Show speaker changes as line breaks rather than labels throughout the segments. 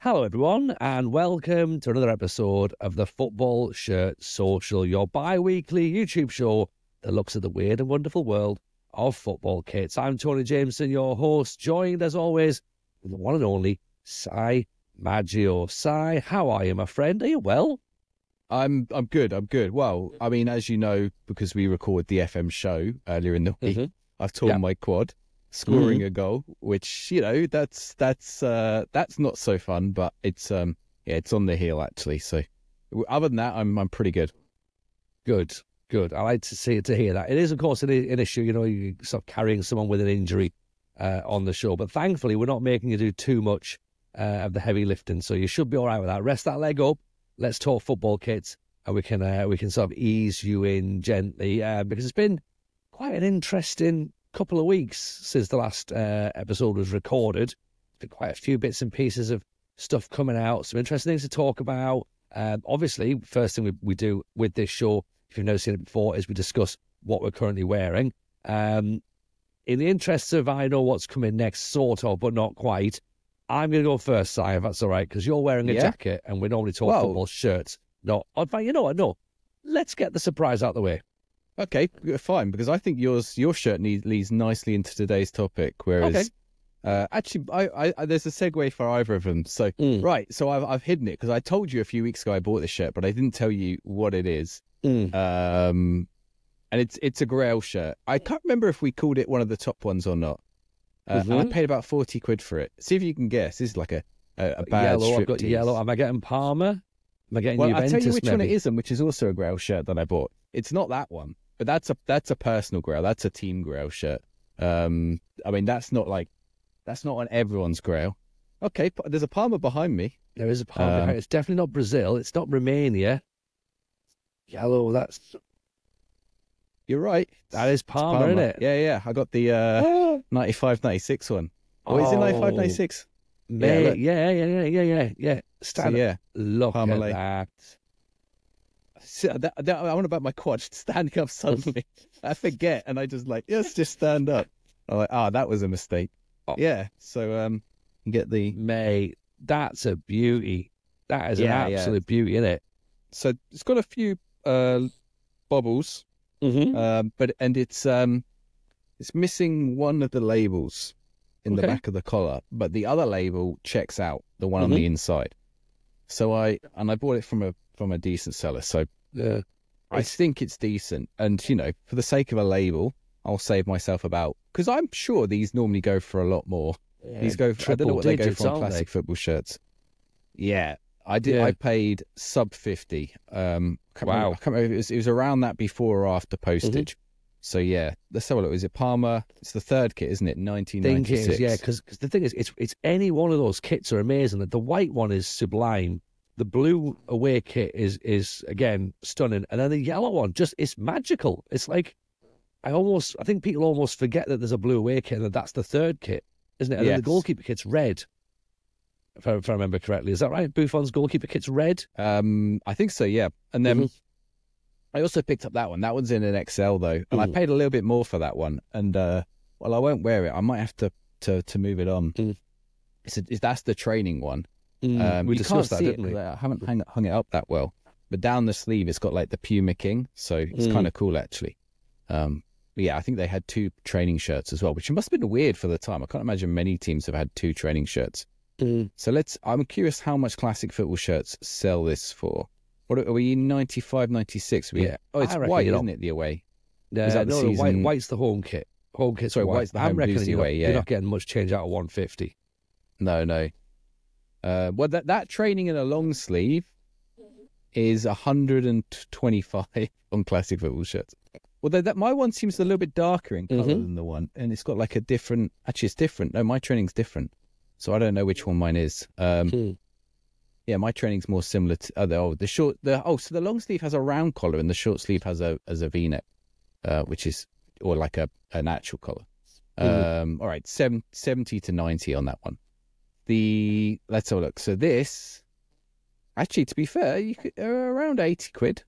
Hello, everyone, and welcome to another episode of the Football Shirt Social, your bi-weekly YouTube show that looks at the weird and wonderful world of football kits. I'm Tony Jameson, your host, joined as always with the one and only Si Maggio. Si, how are you, my friend? Are you well?
I'm good. I'm good. Well, I mean, as you know, because we recorded the FM show earlier in the week, I've torn my quad, scoring a goal, which that's not so fun, but it's it's on the heel actually. So other than that, I'm pretty good.
Good. I like to hear that. It is, of course, an issue. You sort of carrying someone with an injury on the show, but thankfully we're not making you do too much of the heavy lifting, so you should be all right with that. Rest that leg up. Let's talk football kits, and we can sort of ease you in gently because it's been quite an interesting couple of weeks since the last episode was recorded. There's been quite a few bits and pieces of stuff coming out, some interesting things to talk about. Obviously, first thing we do with this show, if you've never seen it before, is we discuss what we're currently wearing. In the interests of I know what's coming next, sort of, but not quite, I'm going to go first, Si, if that's all right, because you're wearing a jacket and we normally talk football shirts. No, in fact, you know what? No, let's get the surprise out of the way.
Okay, fine, because I think your shirt leads nicely into today's topic, whereas actually, I there's a segue for either of them. So right, so I've hidden it because I told you a few weeks ago I bought this shirt, but I didn't tell you what it is. And it's a Grail shirt. I can't remember if we called it one of the top ones or not. And I paid about 40 quid for it. See if you can guess. This is like a bad
yellow. I've got
striptease.
yellow. Am I getting Parma? Am I getting Juventus?
I'll tell you which one it
maybe?
isn't, which is also a Grail shirt that I bought. It's not that one, but that's a personal Grail. That's a team Grail shirt. I mean, that's not on everyone's Grail. Okay, there's a Parma behind me.
There is a Parma. It's definitely not Brazil. It's not Romania. Yellow.
You're right.
That is Parma, isn't it?
Yeah. I got the 95-96 one. Oh, is it 95-96?
Yeah. Look
Parma
at that.
I want about my quad standing up suddenly. I forget, and I just just stand up. I'm like, that was a mistake. Yeah, so you get the...
Mate, that's a beauty. That is an absolute beauty, isn't it?
So it's got a few bobbles, but it's missing one of the labels in the back of the collar, but the other label checks out, the one on the inside. So I bought it from a decent seller. So I think it's decent, and for the sake of a label, I'll save myself because I'm sure these normally go for a lot more. These go for, I don't know what they go for on classic football shirts. Yeah, I did. Yeah. I paid sub 50. Wow. I can't remember if it was around that before or after postage. So yeah, let's have a look. Is it Parma? It's the third kit, isn't it? 1996.
Think it is, yeah, because the thing is, it's any one of those kits are amazing. The white one is sublime. The blue away kit is again stunning, and then the yellow one it's magical. It's like I think people almost forget that there's a blue away kit and that's the third kit, isn't it? And then the goalkeeper kit's red. If I remember correctly, is that right? Buffon's goalkeeper kit's red.
I think so. Yeah, and then. I also picked up that one. That one's in an XL though, and I paid a little bit more for that one. And I won't wear it. I might have to move it on. That's the training one.
We discussed that, didn't we?
I haven't hung it up that well. But down the sleeve, it's got like the Puma King, so it's kind of cool actually. But yeah, I think they had two training shirts as well, which must have been weird for the time. I can't imagine many teams have had two training shirts. So I'm curious how much classic football shirts sell this for. What are we in 95, 96?
Yeah.
Oh, it's white, isn't it, the away?
Is that the season? White's the home kit. Home kit's white.
White's the home, blue's the away,
You're not getting much change out of 150.
No. Well, that training in a long sleeve is 125 on classic football shirts. Although my one seems a little bit darker in colour than the one, and it's got like a different... Actually, it's different. No, my training's different. So I don't know which one mine is. Yeah, my training's more similar to so the long sleeve has a round collar and the short sleeve has a V-neck, which is like an actual collar. All right, 70 to 90 on that one. Let's have a look. So this, actually, to be fair, you could around 80 quid.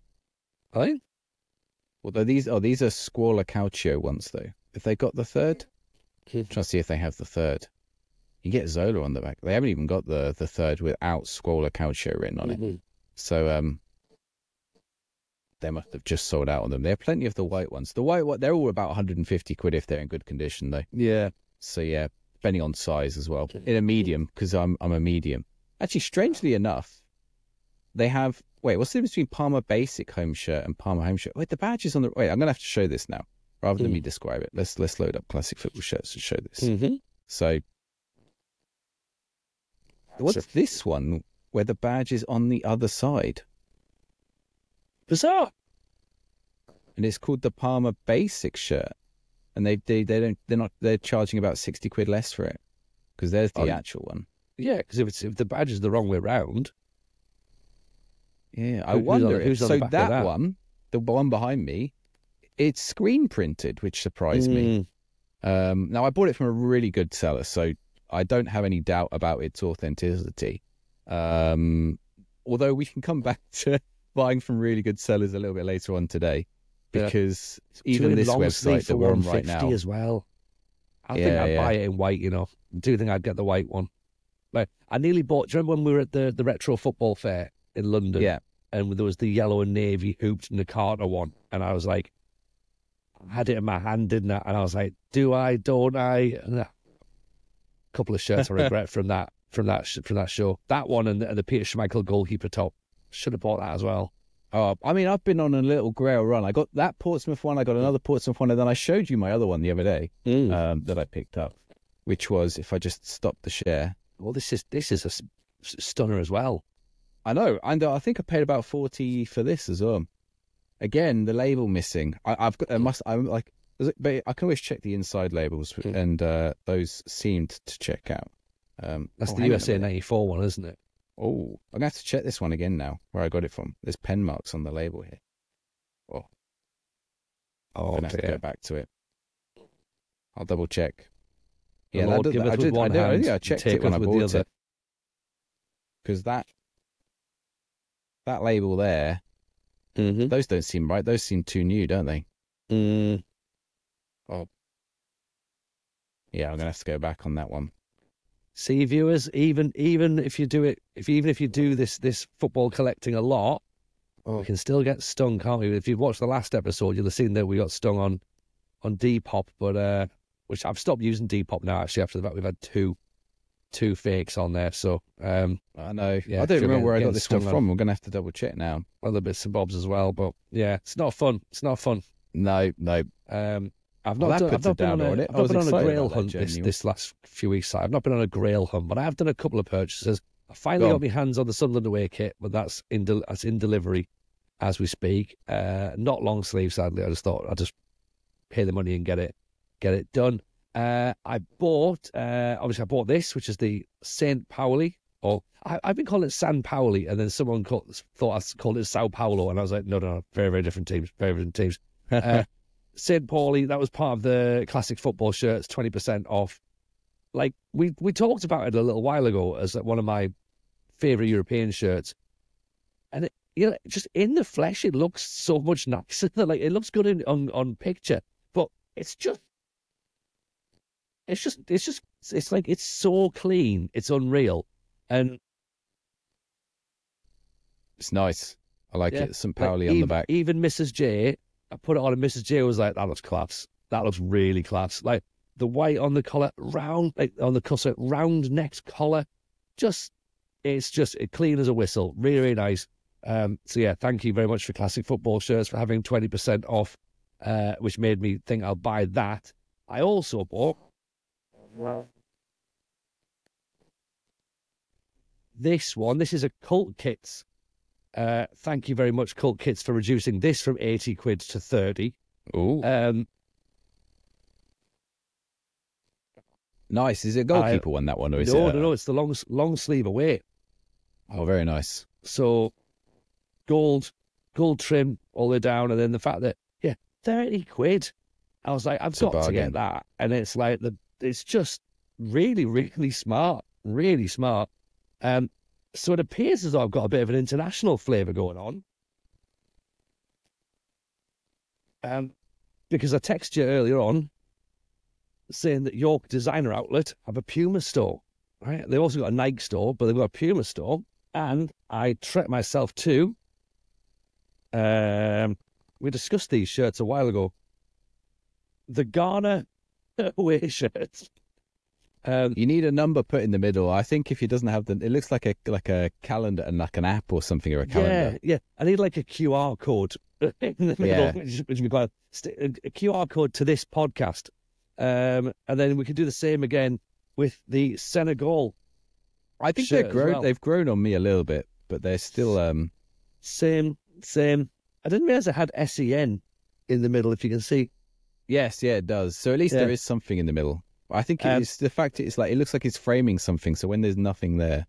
Right?
Although these are Squalo Calcio ones though. If they got the third, trying to see if they have the third. You get Zola on the back. They haven't even got the third without Squalor Calcio written on it. So they must have just sold out on them. There are plenty of the white ones. The white one, they're all about 150 quid if they're in good condition, though.
Yeah.
So yeah, depending on size as well. In a medium, because I'm a medium. Actually, strangely enough, they have. Wait, what's the difference between Parma Basic home shirt and Parma home shirt? Wait, the badge is on the. Wait, I'm gonna have to show this now rather than me describe it. Let's load up classic football shirts and show this. So, what's this one where the badge is on the other side?
Bizarre.
And it's called the Parma Basic shirt, and they're charging about 60 quid less for it because there's the actual one.
Yeah, because if the badge is the wrong way round.
Yeah, I wonder if so that one, the one behind me, it's screen printed, which surprised me. Now I bought it from a really good seller, so I don't have any doubt about its authenticity. Although we can come back to buying from really good sellers a little bit later on today, because even this website that we're on right now
as well. I think I'd buy it in white. You know, I do think I'd get the white one. Like I nearly bought. Do you remember when we were at the retro football fair in London?
Yeah.
And there was the yellow and navy hooped and the Carter one, and I was like, I had it in my hand, didn't I? And I was like, do I? Don't I? And a couple of shirts I regret from that show. That one and the Peter Schmeichel goalkeeper top. Should have bought that as well.
Oh, I mean, I've been on a little Grail run. I got that Portsmouth one. I got another Portsmouth one, and then I showed you my other one the other day that I picked up, which was, if I just stop the share.
Well, this is a stunner as well.
I know, and I think I paid about 40 for this as well. Again, the label missing. I've got. I'm like, but I can always check the inside labels, and those seemed to check out.
That's the USA '94 one, isn't it?
Oh, I'm gonna have to check this one again now, where I got it from. There's pen marks on the label here. Oh, I'm gonna have to go back to it. I'll double check. Yeah, I checked it when I bought it. Because that label there, those don't seem right. Those seem too new, don't they? Oh, yeah. I'm gonna have to go back on that one.
See, viewers, even if you do this football collecting a lot, we can still get stung, can't we? If you've watched the last episode, you'll have seen that we got stung on Depop, but which I've stopped using Depop now. Actually, after the fact, we've had two fakes on there. So I
know. Yeah, I don't remember where I got this one from. We're gonna have to double check now.
Other bits and bobs as well, but yeah, it's not fun. It's not fun.
No.
I've not been on a Grail hunt this last few weeks. I've not been on a Grail hunt, but I have done a couple of purchases. I finally got my hands on the Sunderland away kit, but that's in delivery as we speak. Not long sleeve, sadly. I just thought I'd just pay the money and get it done. I bought this, which is the St. Pauli, or I've been calling it San Pauli, and then someone thought I called it Sao Paulo, and I was like, no, very, very different teams, very different teams. St. Pauli, that was part of the classic football shirts, 20% off. Like we talked about it a little while ago as one of my favorite European shirts, and just in the flesh, it looks so much nicer. Like it looks good on picture, but it's so clean, it's unreal, and
it's nice. I like it. St. Pauli on the back.
Even Mrs. J, I put it on, and Mrs. J was like, "That looks class. That looks really class." Like the white on the collar, round, like on the cussor, round necked collar, it's just clean as a whistle. Really, really nice. So yeah, thank you very much for Classic Football Shirts for having 20% off, which made me think I'll buy that. I also bought this one. This is a Cult Kits. Thank you very much, Cult Kits, for reducing this from 80 quid to 30.
Ooh. Nice. Is it a goalkeeper one, that one? Or is
no, it's the long sleeve away.
Oh, very nice.
So gold trim all the way down, and then the fact that 30 quid. I was like, I've got to get that. And it's like it's just really, really smart. Really smart. So it appears as though I've got a bit of an international flavour going on. Because I texted you earlier on saying that York Designer Outlet have a Puma store. Right? They've also got a Nike store, but they've got a Puma store. And I treat myself to, we discussed these shirts a while ago, the Ghana away shirts.
You need a number put in the middle. I think if it doesn't have it looks like a calendar and like an app or something, or a calendar.
Yeah. I need like a QR code in the middle, which would be quite a QR code to this podcast. And then we could do the same again with the Senegal.
I think they've grown on me a little bit, but they're still
same. I didn't realize it had SEN in the middle, if you can see.
Yes, yeah, it does. So at least there is something in the middle. I think it's the fact it's like it looks like it's framing something. So when there's nothing there.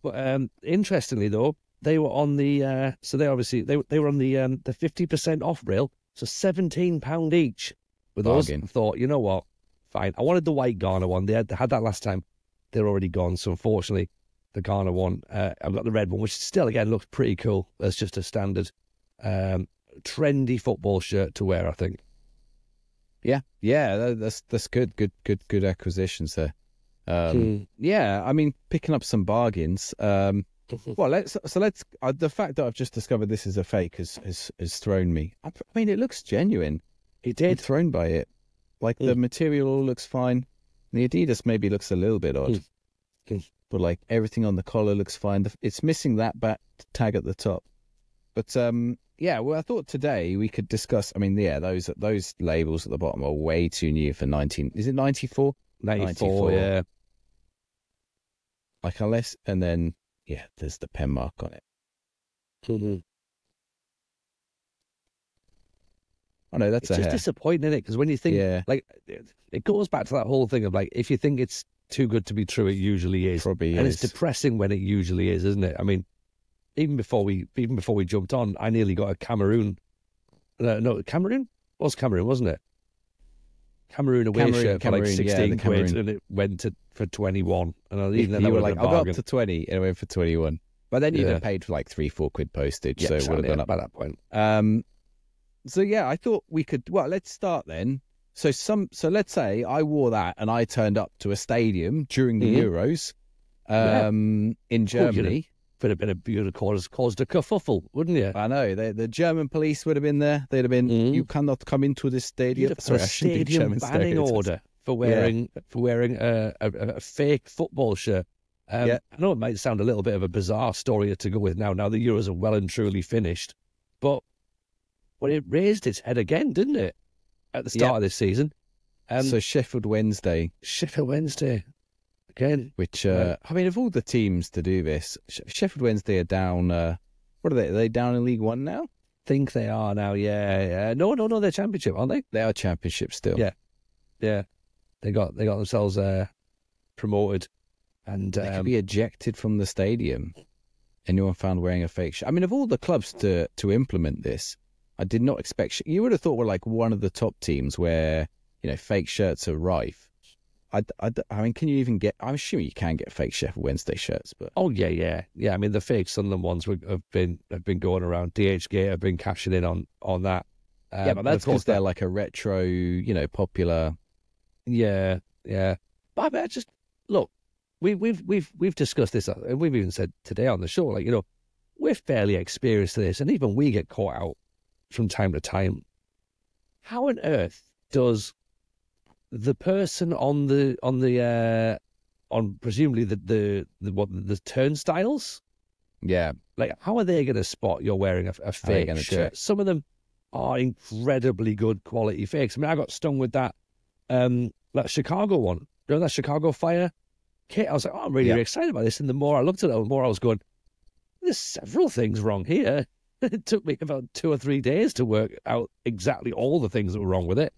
But interestingly, though, they were on the so they obviously they were on the 50% off rail, so £17 each. With us, I thought, you know what, fine. I wanted the white Ghana one. They had that last time. They're already gone, so unfortunately, the Ghana one. I've got the red one, which still again looks pretty cool. It's just a standard, trendy football shirt to wear, I think.
Yeah, that's good. Good acquisitions there. Yeah, I mean, picking up some bargains. Well, let's. The fact that I've just discovered this is a fake has thrown me. I mean, it looks genuine.
It did.
I'm thrown by it. Like the material all looks fine. The Adidas maybe looks a little bit odd, but like everything on the collar looks fine. It's missing that back tag at the top. But yeah, well, I thought today we could discuss. I mean, yeah, those labels at the bottom are way too new for 19. Is it 94?
94, yeah.
Like unless, and then yeah, there's the pen mark on it.
Mm-hmm.
Oh no, that's
it's just disappointing, isn't it? Because when you think, like, it goes back to that whole thing of like, if you think it's too good to be true, it usually is.
Probably
and
is.
It's depressing when it usually is, isn't it? I mean, even before we jumped on, I nearly got a Cameroon. No, Cameroon? It was Cameroon, wasn't it? Cameroon away shirt for like 16 quid, and it went for 21. And even then,
you were like, I'll go up to 20, and it went for 21. But then you'd have paid for like 3-4 quid postage, so it would have gone up
by that point.
So yeah, I thought we could. Well, let's start then. So let's say I wore that and I turned up to a stadium during the Euros, in Germany.
Would have been a beautiful caused a kerfuffle, wouldn't you?
I know. The German police would have been there. They'd have been. You cannot come into this stadium.
You'd have a stadium banning order for wearing a fake football shirt. I know it might sound a little bit of a bizarre story to go with now. Now the Euros are well and truly finished, but it raised its head again, didn't it? At the start of this season.
So Sheffield Wednesday.
Again.
Which, I mean, of all the teams to do this, Sheffield Wednesday are down, what are they? Are they down in League One now?
Think they are now, yeah. No, they're Championship, aren't they?
They are Championship still.
Yeah. They got themselves promoted. And
they could be ejected from the stadium. Anyone found wearing a fake shirt? I mean, of all the clubs to implement this, I did not expect. You would have thought we're like one of the top teams where, fake shirts are rife. I mean, can you even get? I'm assuming you can get fake Sheffield Wednesday shirts, but
yeah. I mean, the fake Sunderland ones have been going around. DHgate have been cashing in on that.
But that's because they're like a retro, popular.
Yeah. But I just look. We've discussed this, and we've even said today on the show, like we're fairly experienced to this, and even we get caught out from time to time. How on earth does the person on presumably the turnstiles?
Yeah.
Like, how are they going to spot you're wearing a fake shirt? Check? Some of them are incredibly good quality fakes. I mean, I got stung with that Chicago one. You know that Chicago Fire kit? I was like, I'm really excited about this. And the more I looked at it, the more I was going, there's several things wrong here. It took me about 2 or 3 days to work out exactly all the things that were wrong with it.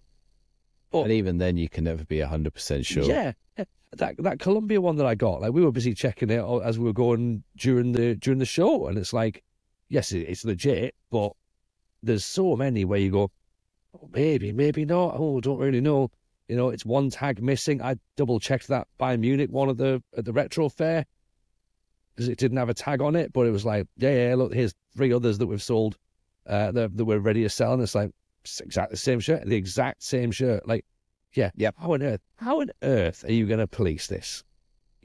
And even then, you can never be 100% sure.
Yeah, that Columbia one that I got, like we were busy checking it as we were going during the show, and it's like, yes, it's legit, but there's so many where you go, oh, maybe not. Oh, don't really know. It's one tag missing. I double checked that Bayern Munich one at the retro fair because it didn't have a tag on it, but it was like, yeah, look, here's 3 others that we've sold that we're ready to sell, and it's like, it's exactly the exact same shirt. Like, yeah. How on earth are you going to police this?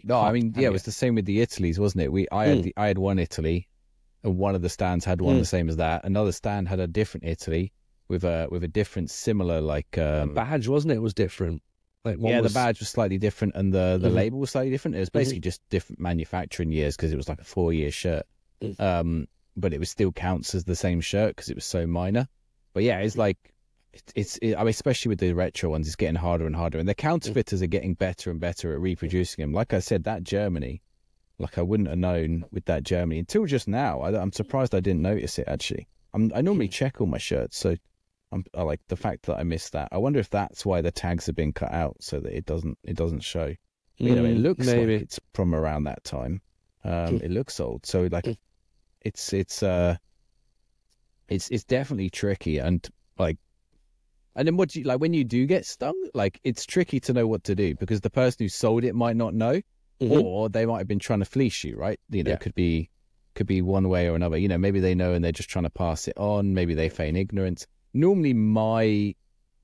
No, I mean, yeah, it was the same with the Italies, wasn't it? I had one Italy, and one of the stands had one the same as that. Another stand had a different Italy with a different similar
the badge, wasn't it? It was different. Like
the badge was slightly different, and the label was slightly different. It was basically just different manufacturing years because it was like a 4-year shirt. But it was still counts as the same shirt because it was so minor. But yeah, it's like I mean, especially with the retro ones, it's getting harder and harder, and the counterfeiters are getting better and better at reproducing them. Like I said, that Germany, like I wouldn't have known with that Germany until just now. I'm surprised I didn't notice it actually. I normally check all my shirts, so I like the fact that I missed that. I wonder if that's why the tags have been cut out so that it doesn't show. You know, it looks like it's from around that time. It looks old, so like it's definitely tricky, and like, and then what do you like when you do get stung? Like, it's tricky to know what to do because the person who sold it might not know, or they might have been trying to fleece you, right? You know, could be one way or another. You know, maybe they know and they're just trying to pass it on. Maybe they feign ignorance. Normally,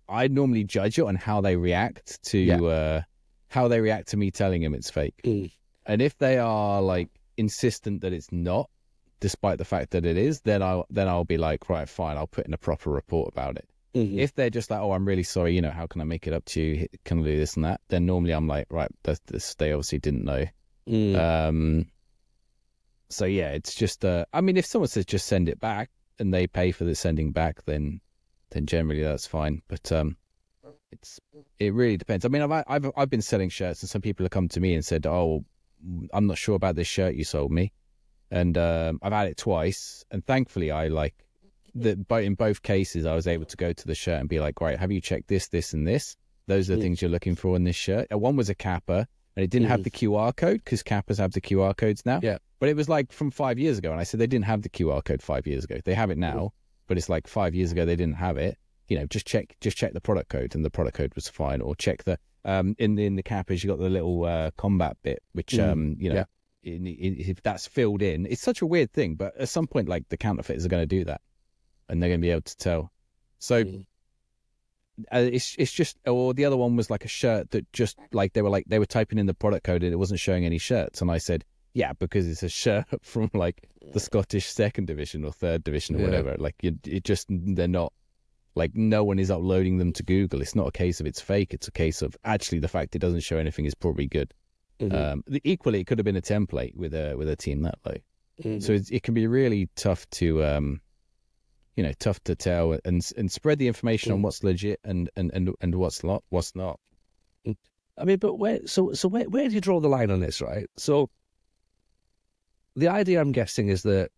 I normally judge it on how they react to me telling them it's fake. And if they are like insistent that it's not, despite the fact that it is, then I'll be like, right, fine, I'll put in a proper report about it. If they're just like, oh, I'm really sorry, you know, how can I make it up to you? Can I do this and that? Then normally I'm like, right, they obviously didn't know. So yeah, it's just, I mean, if someone says just send it back and they pay for the sending back, then generally that's fine. But it really depends. I mean, I've been selling shirts, and some people have come to me and said, oh, I'm not sure about this shirt you sold me, and I've had it twice, and thankfully I like that. But in both cases, I was able to go to the shirt and be like, right, have you checked this, this, and this? Those are the things you're looking for in this shirt. And one was a Kappa, and it didn't have the QR code because Kappas have the QR codes now. Yeah. But it was like from 5 years ago, and I said they didn't have the QR code 5 years ago. They have it now, but it's like 5 years ago they didn't have it. You know, just check the product code, and the product code was fine. Or check the in the Kappas, you got the little combat bit, which you know, if that's filled in, it's such a weird thing. But at some point, like, the counterfeiters are going to do that, and they're going to be able to tell. So it's just, or the other one was like a shirt that just like they were typing in the product code and it wasn't showing any shirts, and I said, yeah, because it's a shirt from like the Scottish 2nd division or 3rd division or whatever. Like, they're not, like, no one is uploading them to Google. It's not a case of it's fake. It's a case of actually the fact it doesn't show anything is probably good. Equally, it could have been a template with a team that low. So it can be really tough to, tough to tell and spread the information on what's legit and what's not.
I mean, but where do you draw the line on this, right? So the idea, I'm guessing, is that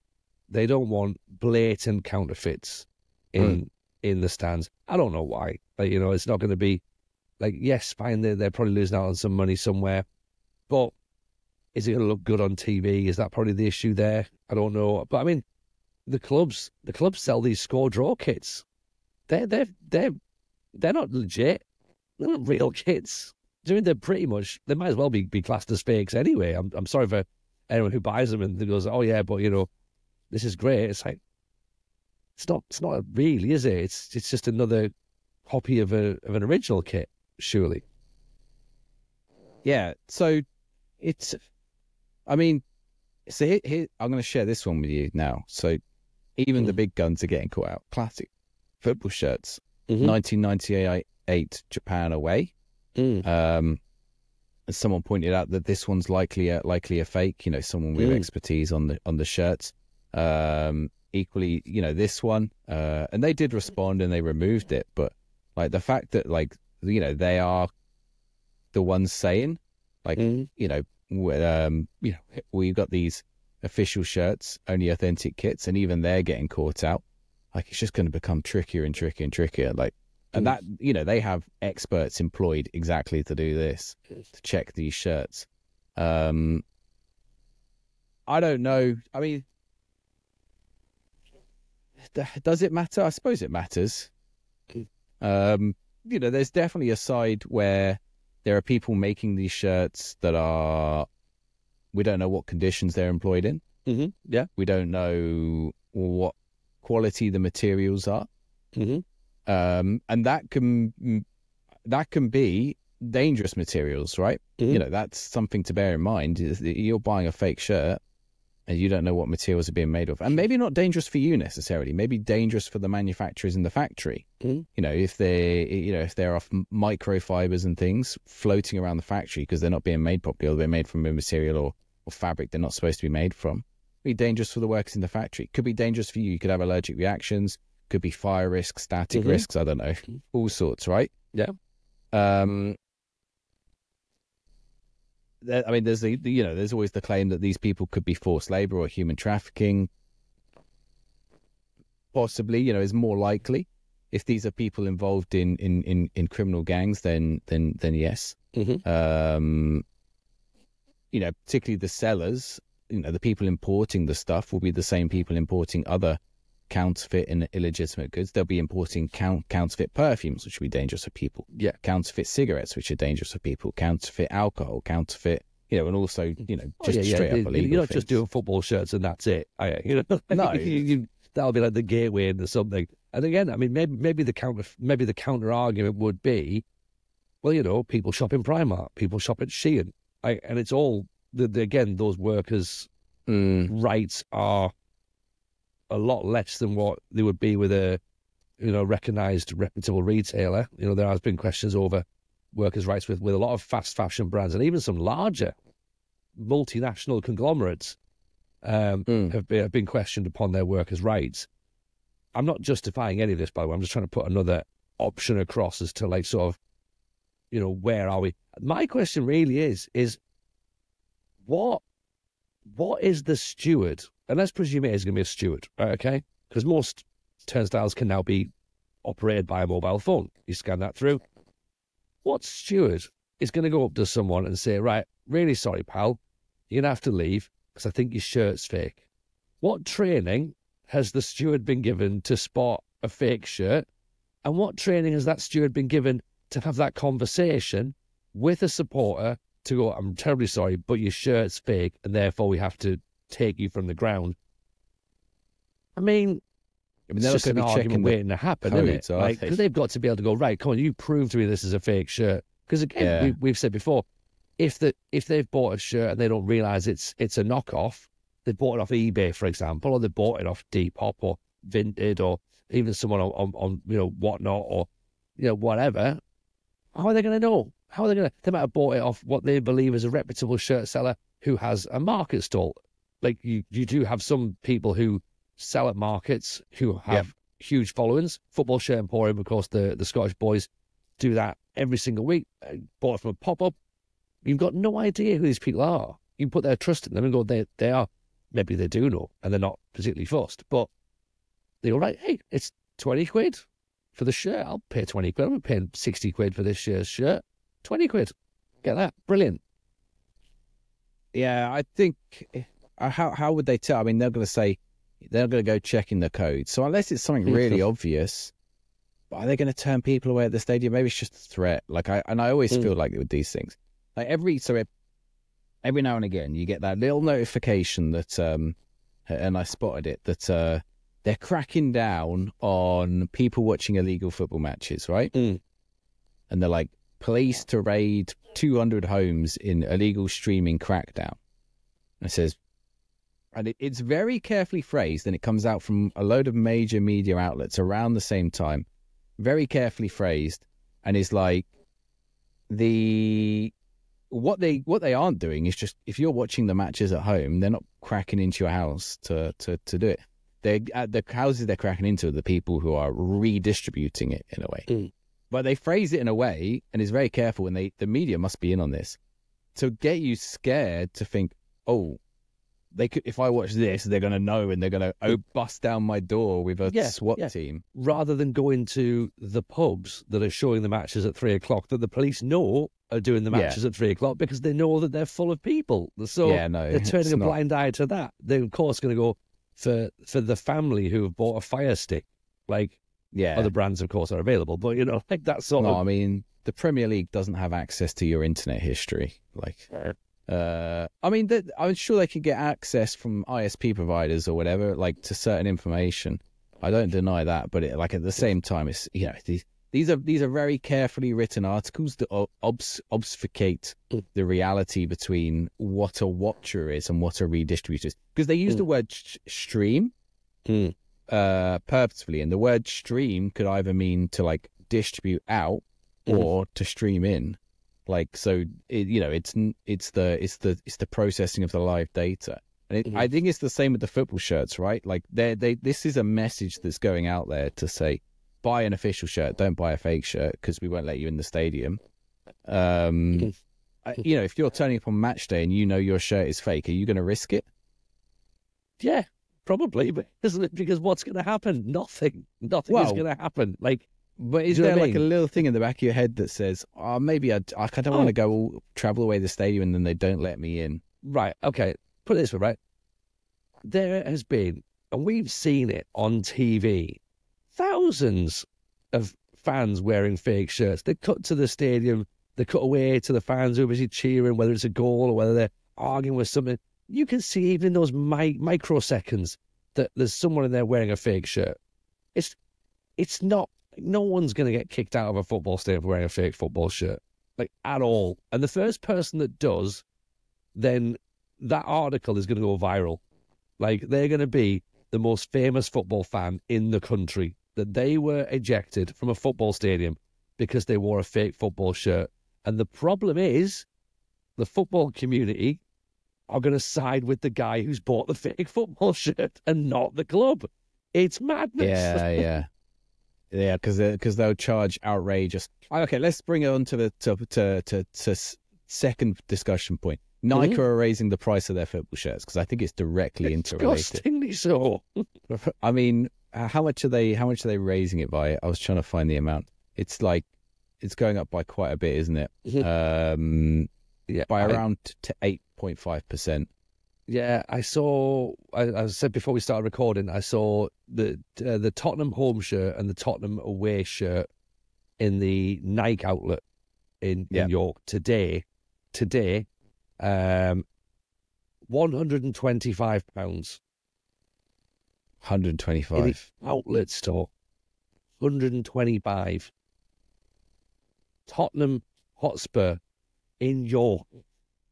they don't want blatant counterfeits in the stands. I don't know why. Like, you know, it's not going to be like, yes, fine, they're probably losing out on some money somewhere, but is it going to look good on TV? Is that probably the issue there? I don't know. But I mean, the clubs sell these score draw kits. They're not legit. They're not real kits. I mean, they're pretty much, they might as well be classed as fakes anyway. I'm sorry for anyone who buys them and goes, oh yeah, but you know, this is great. It's like, it's not really, is it? It's just another copy of an original kit, surely.
Yeah. So it's, I mean, so here I'm going to share this one with you now. So even the big guns are getting caught out. Classic football shirts, 1998 Japan away. Someone pointed out that this one's likely a fake. You know, someone with expertise on the shirts. Equally, you know, this one, and they did respond and they removed it. But like the fact that, like, you know, they are the ones saying, like, you know, we've got these official shirts, only authentic kits, and even they're getting caught out. Like, it's just going to become trickier and trickier and trickier. Like, and that, you know, they have experts employed exactly to do this, to check these shirts. I don't know. I mean, does it matter? I suppose it matters. You know, there's definitely a side where there are people making these shirts that are, we don't know what conditions they're employed in. Yeah. We don't know what quality the materials are. And that can be dangerous materials, right? That's something to bear in mind. Is that you're buying a fake shirt and you don't know what materials are being made of, and maybe not dangerous for you necessarily, maybe dangerous for the manufacturers in the factory. If they're off microfibers and things floating around the factory because they're not being made properly, or they're made from a material or fabric they're not supposed to be made from. Be dangerous for the workers in the factory. Could be dangerous for you. You could have allergic reactions. Could be fire risks, static risks. I don't know, all sorts, right?
Yeah.
There's there's always the claim that these people could be forced labor or human trafficking. Possibly, is more likely. If these are people involved in criminal gangs, then yes. Particularly the sellers, the people importing the stuff will be the same people importing other counterfeit and illegitimate goods. They'll be importing counterfeit perfumes, which will be dangerous for people.
Yeah.
Counterfeit cigarettes, which are dangerous for people. Counterfeit alcohol, and also, just straight up illegal
You're not
things.
just doing football shirts and that's it. No. That'll be like the gateway into something. And again, I mean, maybe the counter argument would be, well, people shop in Primark, people shop at Shein, and it's all again, those workers' rights are a lot less than what they would be with a, recognised, reputable retailer. There has been questions over workers' rights with a lot of fast fashion brands, and even some larger multinational conglomerates have been questioned upon their workers' rights. I'm not justifying any of this, by the way. I'm just trying to put another option across as to where are we? My question really is what is the steward? And let's presume it is going to be a steward, right, okay? Because most turnstiles can now be operated by a mobile phone. You scan that through. What steward is going to go up to someone and say, right, really sorry, pal, you're going to have to leave because I think your shirt's fake? What training has the steward been given to spot a fake shirt? And what training has that steward been given to have that conversation with a supporter to go, I'm terribly sorry, but your shirt's fake and therefore we have to take you from the ground? I mean, it's just an argument waiting to happen, isn't it? Because they've got to be able to go, right, come on, you prove to me this is a fake shirt. Because again, we've said before, if they've bought a shirt and they don't realise it's a knockoff, they bought it off eBay, for example, or they bought it off Depop or Vinted or even someone on Whatnot or whatever. How are they going to know? How are they going to? They might have bought it off what they believe is a reputable shirt seller who has a market stall. Like you do have some people who sell at markets who have huge followings. Football Shirt Emporium, of course, the Scottish boys do that every single week. Bought it from a pop-up. You've got no idea who these people are. You can put their trust in them and go, they are, maybe they do know, and they're not particularly fussed, but they go, right, hey, it's 20 quid for the shirt. I'll pay 20 quid. I'm paying 60 quid for this year's shirt. 20 quid. Get that. Brilliant.
Yeah, I think, how would they tell? I mean, they're going to say, they're going to go checking the code. So unless it's something really obvious, are they going to turn people away at the stadium? Maybe it's just a threat. I always feel like with these things, like every now and again, you get that little notification that, and I spotted it, that they're cracking down on people watching illegal football matches, right? And they're like, police to raid 200 homes in illegal streaming crackdown. And it says, and it's very carefully phrased, and it comes out from a load of major media outlets around the same time, very carefully phrased, and is like, what they aren't doing is just, if you're watching the matches at home, they're not cracking into your house to do it. The houses they're cracking into are the people who are redistributing it in a way. But they phrase it in a way, and is very careful, and the media must be in on this, to get you scared to think, oh, they could, if I watch this, they're going to know, and they're going to bust down my door with a SWAT team.
Rather than going to the pubs that are showing the matches at 3:00 that the police know are doing the matches at 3:00 because they know that they're full of people. So they're turning a blind eye to that. They're, of course, going to go for the family who have bought a Fire Stick. Other brands, of course, are available, but that sort of.
I mean, the Premier League doesn't have access to your internet history. I'm sure they can get access from ISP providers or whatever, to certain information. I don't deny that, but at the same time, it's These are very carefully written articles that obfuscate the reality between what a watcher is and what a redistributor is, because they use the word stream purposefully, and the word stream could either mean to like distribute out or to stream in, like, so it's the processing of the live data. And I think it's the same with the football shirts, right? Like this is a message that's going out there to say, buy an official shirt, don't buy a fake shirt, because we won't let you in the stadium. If you're turning up on match day and you know your shirt is fake, are you going to risk it?
Yeah, probably, but isn't it? Because what's going to happen? Nothing is going to happen. Like,
but is there like a little thing in the back of your head that says, oh, maybe I don't want to go travel away to the stadium and then they don't let me in?
Right, okay. Put it this way, right? There has been, and we've seen it on TV, thousands of fans wearing fake shirts. They cut to the stadium, they cut away to the fans who are busy cheering, whether it's a goal or whether they're arguing with something. You can see even in those microseconds that there's someone in there wearing a fake shirt. It's not, no one's going to get kicked out of a football stadium for wearing a fake football shirt, like, at all. And the first person that does, then that article is going to go viral. Like, they're going to be the most famous football fan in the country, that they were ejected from a football stadium because they wore a fake football shirt. And the problem is, the football community are going to side with the guy who's bought the fake football shirt and not the club. It's madness.
Yeah, because they'll charge outrageous. Okay, let's bring it on to the second discussion point. Nike are raising the price of their football shirts, because I think it's directly interrelated.
Disgustingly so.
I mean, how much are they raising it by? I was trying to find the amount. It's like, it's going up by quite a bit, isn't it? By around to 8.5%.
Yeah, I saw. I said before we started recording, I saw the Tottenham home shirt and the Tottenham away shirt in the Nike outlet in York today. £125.
125
in the outlet store. 125. Tottenham Hotspur in York.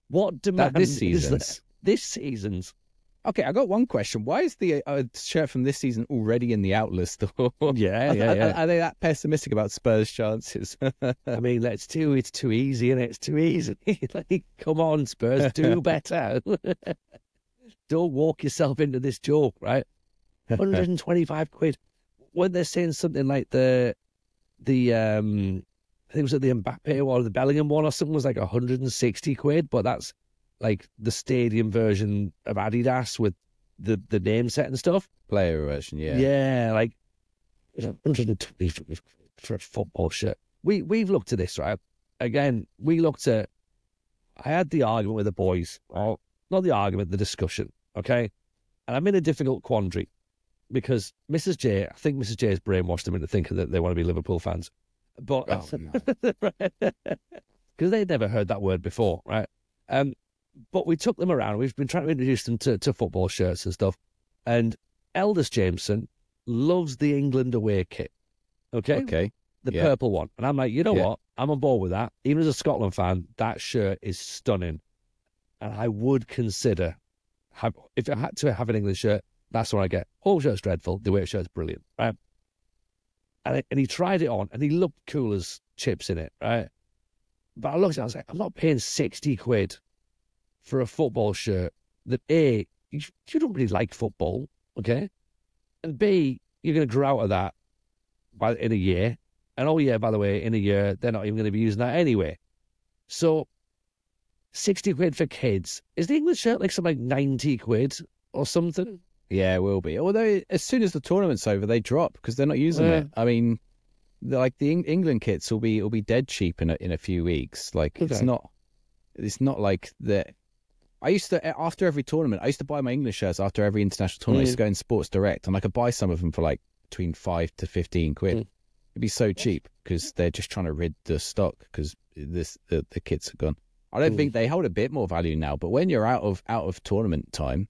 What demand
this season?
This season's.
Okay, I got one question. Why is the shirt from this season already in the outlet store?
Yeah.
Are they that pessimistic about Spurs' chances?
I mean, it's too easy, and it's too easy. Like, come on, Spurs, do better. Don't walk yourself into this joke, right? 125 quid. When they're saying something like the I think it was at the Mbappe or the Bellingham one or something, was like 160 quid, but that's like the stadium version of Adidas with the name set and stuff.
Player version, yeah.
Yeah, like 120 for a football shirt. We've looked at this, right? Again, I had the argument with the boys. Well, not the argument, the discussion, okay? And I'm in a difficult quandary because I think Mrs. J has brainwashed them into thinking that they want to be Liverpool fans. But because they'd never heard that word before, right? But we took them around. We've been trying to introduce them to football shirts and stuff. And Eldest Jameson loves the England away kit. Okay. The purple one. And I'm like, you know what? I'm on board with that. Even as a Scotland fan, that shirt is stunning. And I would consider, if I had to have an England shirt, that's what I get. Home shirt's dreadful. The away shirt's brilliant, right? And he tried it on, and he looked cool as chips in it, right? But I looked at it, I was like, I'm not paying 60 quid for a football shirt that, A, you don't really like football, okay? And B, you're going to grow out of that in a year. And oh yeah, by the way, in a year, they're not even going to be using that anyway. So 60 quid for kids. Is the English shirt like something like 90 quid or something?
Yeah, it will be. Although as soon as the tournament's over, they drop because they're not using it. I mean, like the England kits will be dead cheap in a few weeks. Like it's not like that. I used to, after every tournament, I used to buy my English shirts after every international tournament. I used to go in Sports Direct, and I could buy some of them for like between 5 to 15 quid. It'd be so cheap because they're just trying to rid the stock because the kits are gone. I don't think they hold a bit more value now, but when you're out of tournament time,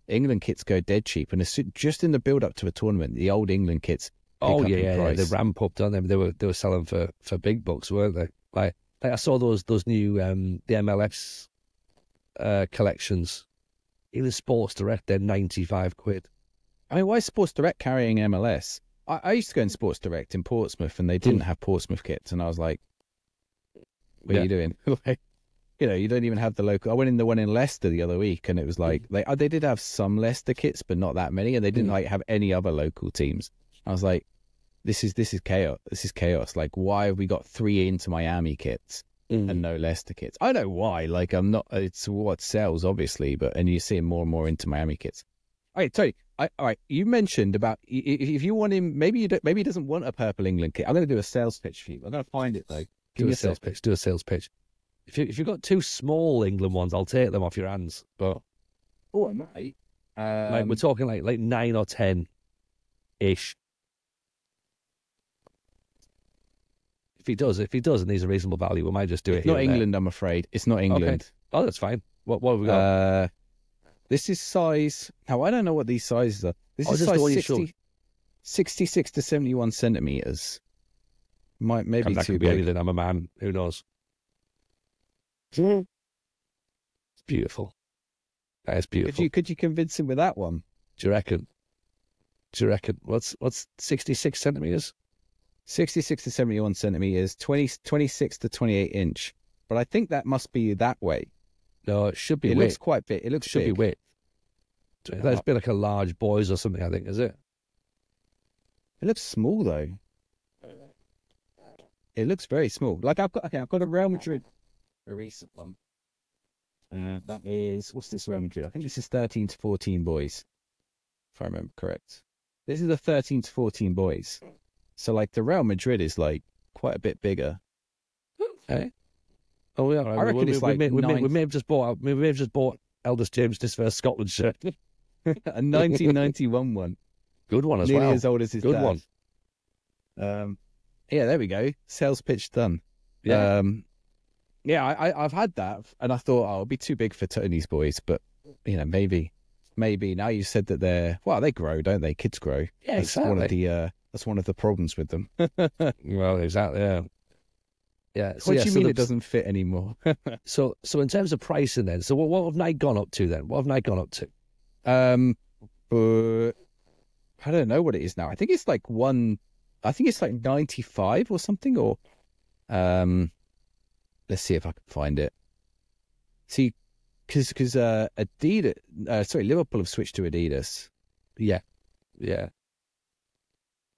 England kits go dead cheap, and just in the build up to a tournament, the old England kits
Oh
up in
yeah,
price.
they ramp up, don't they? They were selling for big bucks, weren't they? Like I saw those new the MLS collections. Even Sports Direct, they're 95 quid.
I mean, why is Sports Direct carrying MLS? I used to go in Sports Direct in Portsmouth, and they didn't have Portsmouth kits, and I was like, "What are you doing?" Like, you don't even have the local. I went in the one in Leicester the other week, and it was like they did have some Leicester kits, but not that many, and they didn't like have any other local teams. I was like, "This is chaos. This is chaos. Like, why have we got 3 Inter Miami kits and no Leicester kits? I know why. Like, I'm not. It's what sells, obviously, and you're seeing more and more Inter Miami kits. All right, Tony. All right, you mentioned about if you want him, maybe he doesn't want a purple England kit. I'm going to do a sales pitch for you. I'm going to find it though.
Do a sales pitch. If you've got 2 small England ones, I'll take them off your hands. But
I might.
like we're talking like 9 or 10 ish. If he does, and he's a reasonable value, we might just do it.
It's not England, I'm afraid. It's not England.
Okay. Oh, that's fine. What have we got?
This is size. Now I don't know what these sizes are. This is size 66 to 71 centimeters. Maybe
that
too
could be
big.
anything. I'm a man. Who knows? It's beautiful. That is beautiful.
Could you convince him with that one?
Do you reckon? What's 66 centimeters?
66 to 71 centimeters, 26 to 28 inch. But I think that must be that way.
No, it should be
It
width.
looks quite big. It
Should be width. That's been like a large boys or something, I think, is it?
It looks small though. It looks very small. Like I've got a Real Madrid, a recent one. That is, what's this Real Madrid? I think this is 13 to 14 boys, if I remember correct. This is a 13 to 14 boys. So like the Real Madrid is like quite a bit bigger.
Okay. Oh yeah, right.
I reckon it's like
we may have just bought Eldest James this first Scotland shirt.
A 1991 one.
Good one as
Nearly
well.
as old as his
Good
dad.
one.
Yeah, there we go. Sales pitch done.
Yeah.
I've had that, and I thought, it'll be too big for Tony's boys, but maybe. Now you said that they grow, don't they? Kids grow.
Yeah,
that's
exactly.
That's one of the problems with them.
Well, exactly. Yeah. Yeah. So,
What do you mean it doesn't fit anymore?
So in terms of pricing, then, so what have Nike gone up to then? What have Nike gone up to?
But I don't know what it is now. I think it's like 95 or something. Or let's see if I can find it. See, because Adidas, Liverpool have switched to Adidas.
Yeah.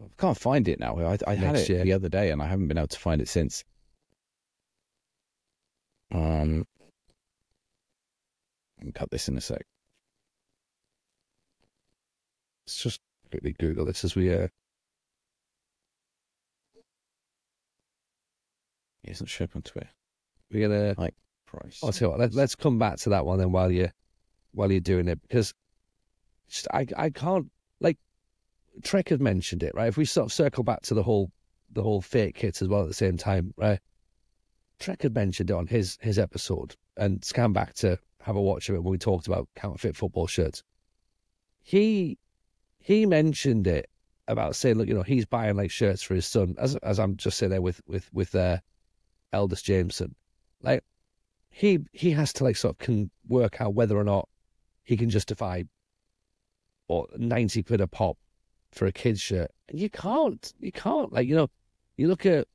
I can't find it now. I had it the other day, and I haven't been able to find it since. I can cut this in a sec.
Let's just quickly Google this as we
It's not showing on Twitter.
we're gonna
Like price.
I'll tell you what. Let's come back to that one then while you're doing it, because I can't, like, Trek had mentioned it, right? If we sort of circle back to the whole fake kits as well at the same time, right? Trek had mentioned it on his episode, and scan back to have a watch of it when we talked about counterfeit football shirts. He mentioned it about saying, look, he's buying like shirts for his son, as I'm just sitting there with Eldest Jameson. Like, he has to like sort of can work out whether or not he can justify or 90 quid a pop for a kid's shirt. And you can't like, you look at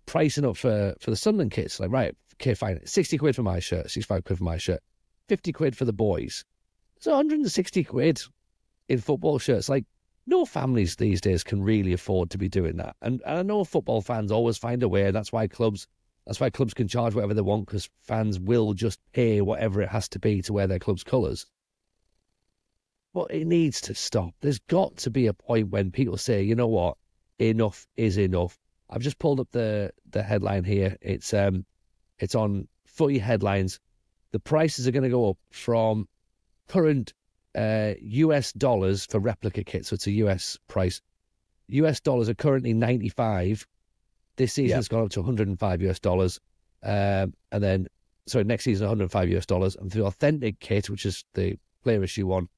pricing up for the Sunderland kits, like, right, okay, fine, 60 quid for my shirt, 65 quid for my shirt, 50 quid for the boys. It's 160 quid in football shirts. Like, no families these days can really afford to be doing that. And I know football fans always find a way. That's why clubs can charge whatever they want, because fans will just pay whatever it has to be to wear their club's colours. But it needs to stop. There's got to be a point when people say, you know what, enough is enough. I've just pulled up the headline here. It's on Footy Headlines. The prices are going to go up from current US dollars for replica kits. So it's a US price. US dollars are currently 95. This season it's gone up to 105 US dollars. And then, next season 105 US dollars. And for the authentic kit, which is the player issue one,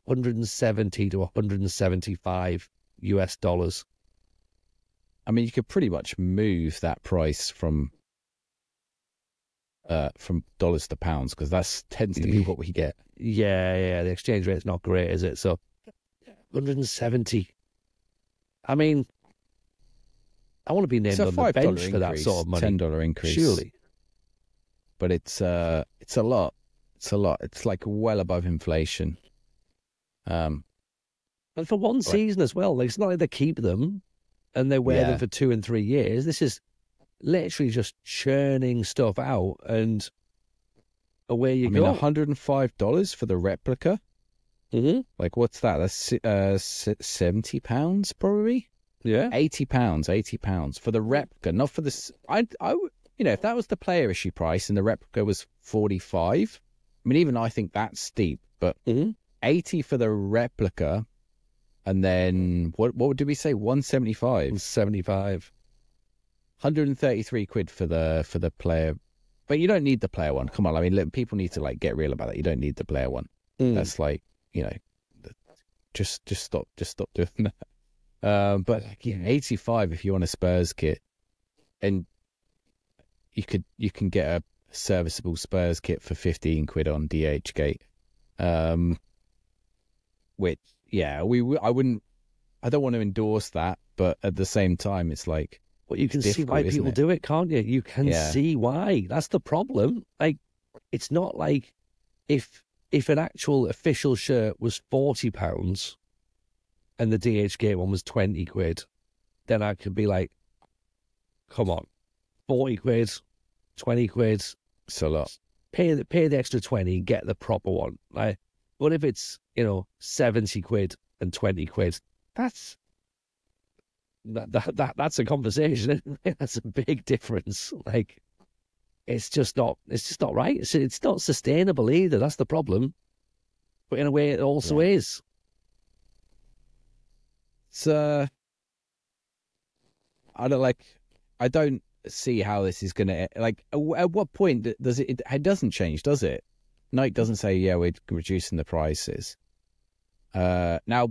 170 to 175 US dollars.
I mean, you could pretty much move that price from dollars to pounds, because that tends to be what we get.
Yeah. The exchange rate's not great, is it? So 170. I mean, I want to be named on the bench for that sort of money.
$10 increase,
surely.
But it's a lot. It's a lot. It's like well above inflation.
And for one season as well. Like, it's not like they keep them and they wear them for 2 and 3 years. This is literally just churning stuff out, and away you go.
I mean, $105 for the replica.
Mm-hmm.
Like, what's that? That's £70 probably.
Yeah,
£80 for the replica, not for the. If that was the player issue price and the replica was 45, I mean, even I think that's steep. But 80 for the replica, and then what did we say? 175.
75.
133 quid for the player. But you don't need the player one. Come on, I mean, look, people need to like get real about it. You don't need the player one. That's like, just stop doing that. But 85 if you want a Spurs kit, and you can get a serviceable Spurs kit for 15 quid on DHgate. Which I don't want to endorse that, but at the same time, it's like.
But you can see why people do it, can't you? You can see why. That's the problem. Like, it's not like if an actual official shirt was £40 and the DHgate one was 20 quid, then I could be like, come on, 40 quid, 20 quid.
It's a lot.
Pay the extra 20, get the proper one. Like, but if it's 70 quid and 20 quid, that's a conversation. That's a big difference. Like, it's just not right. It's not sustainable either. That's the problem. But in a way, it also is.
So I don't see how this is going to, like, at what point does it doesn't change, does it? Nike doesn't say, we're reducing the prices. Now,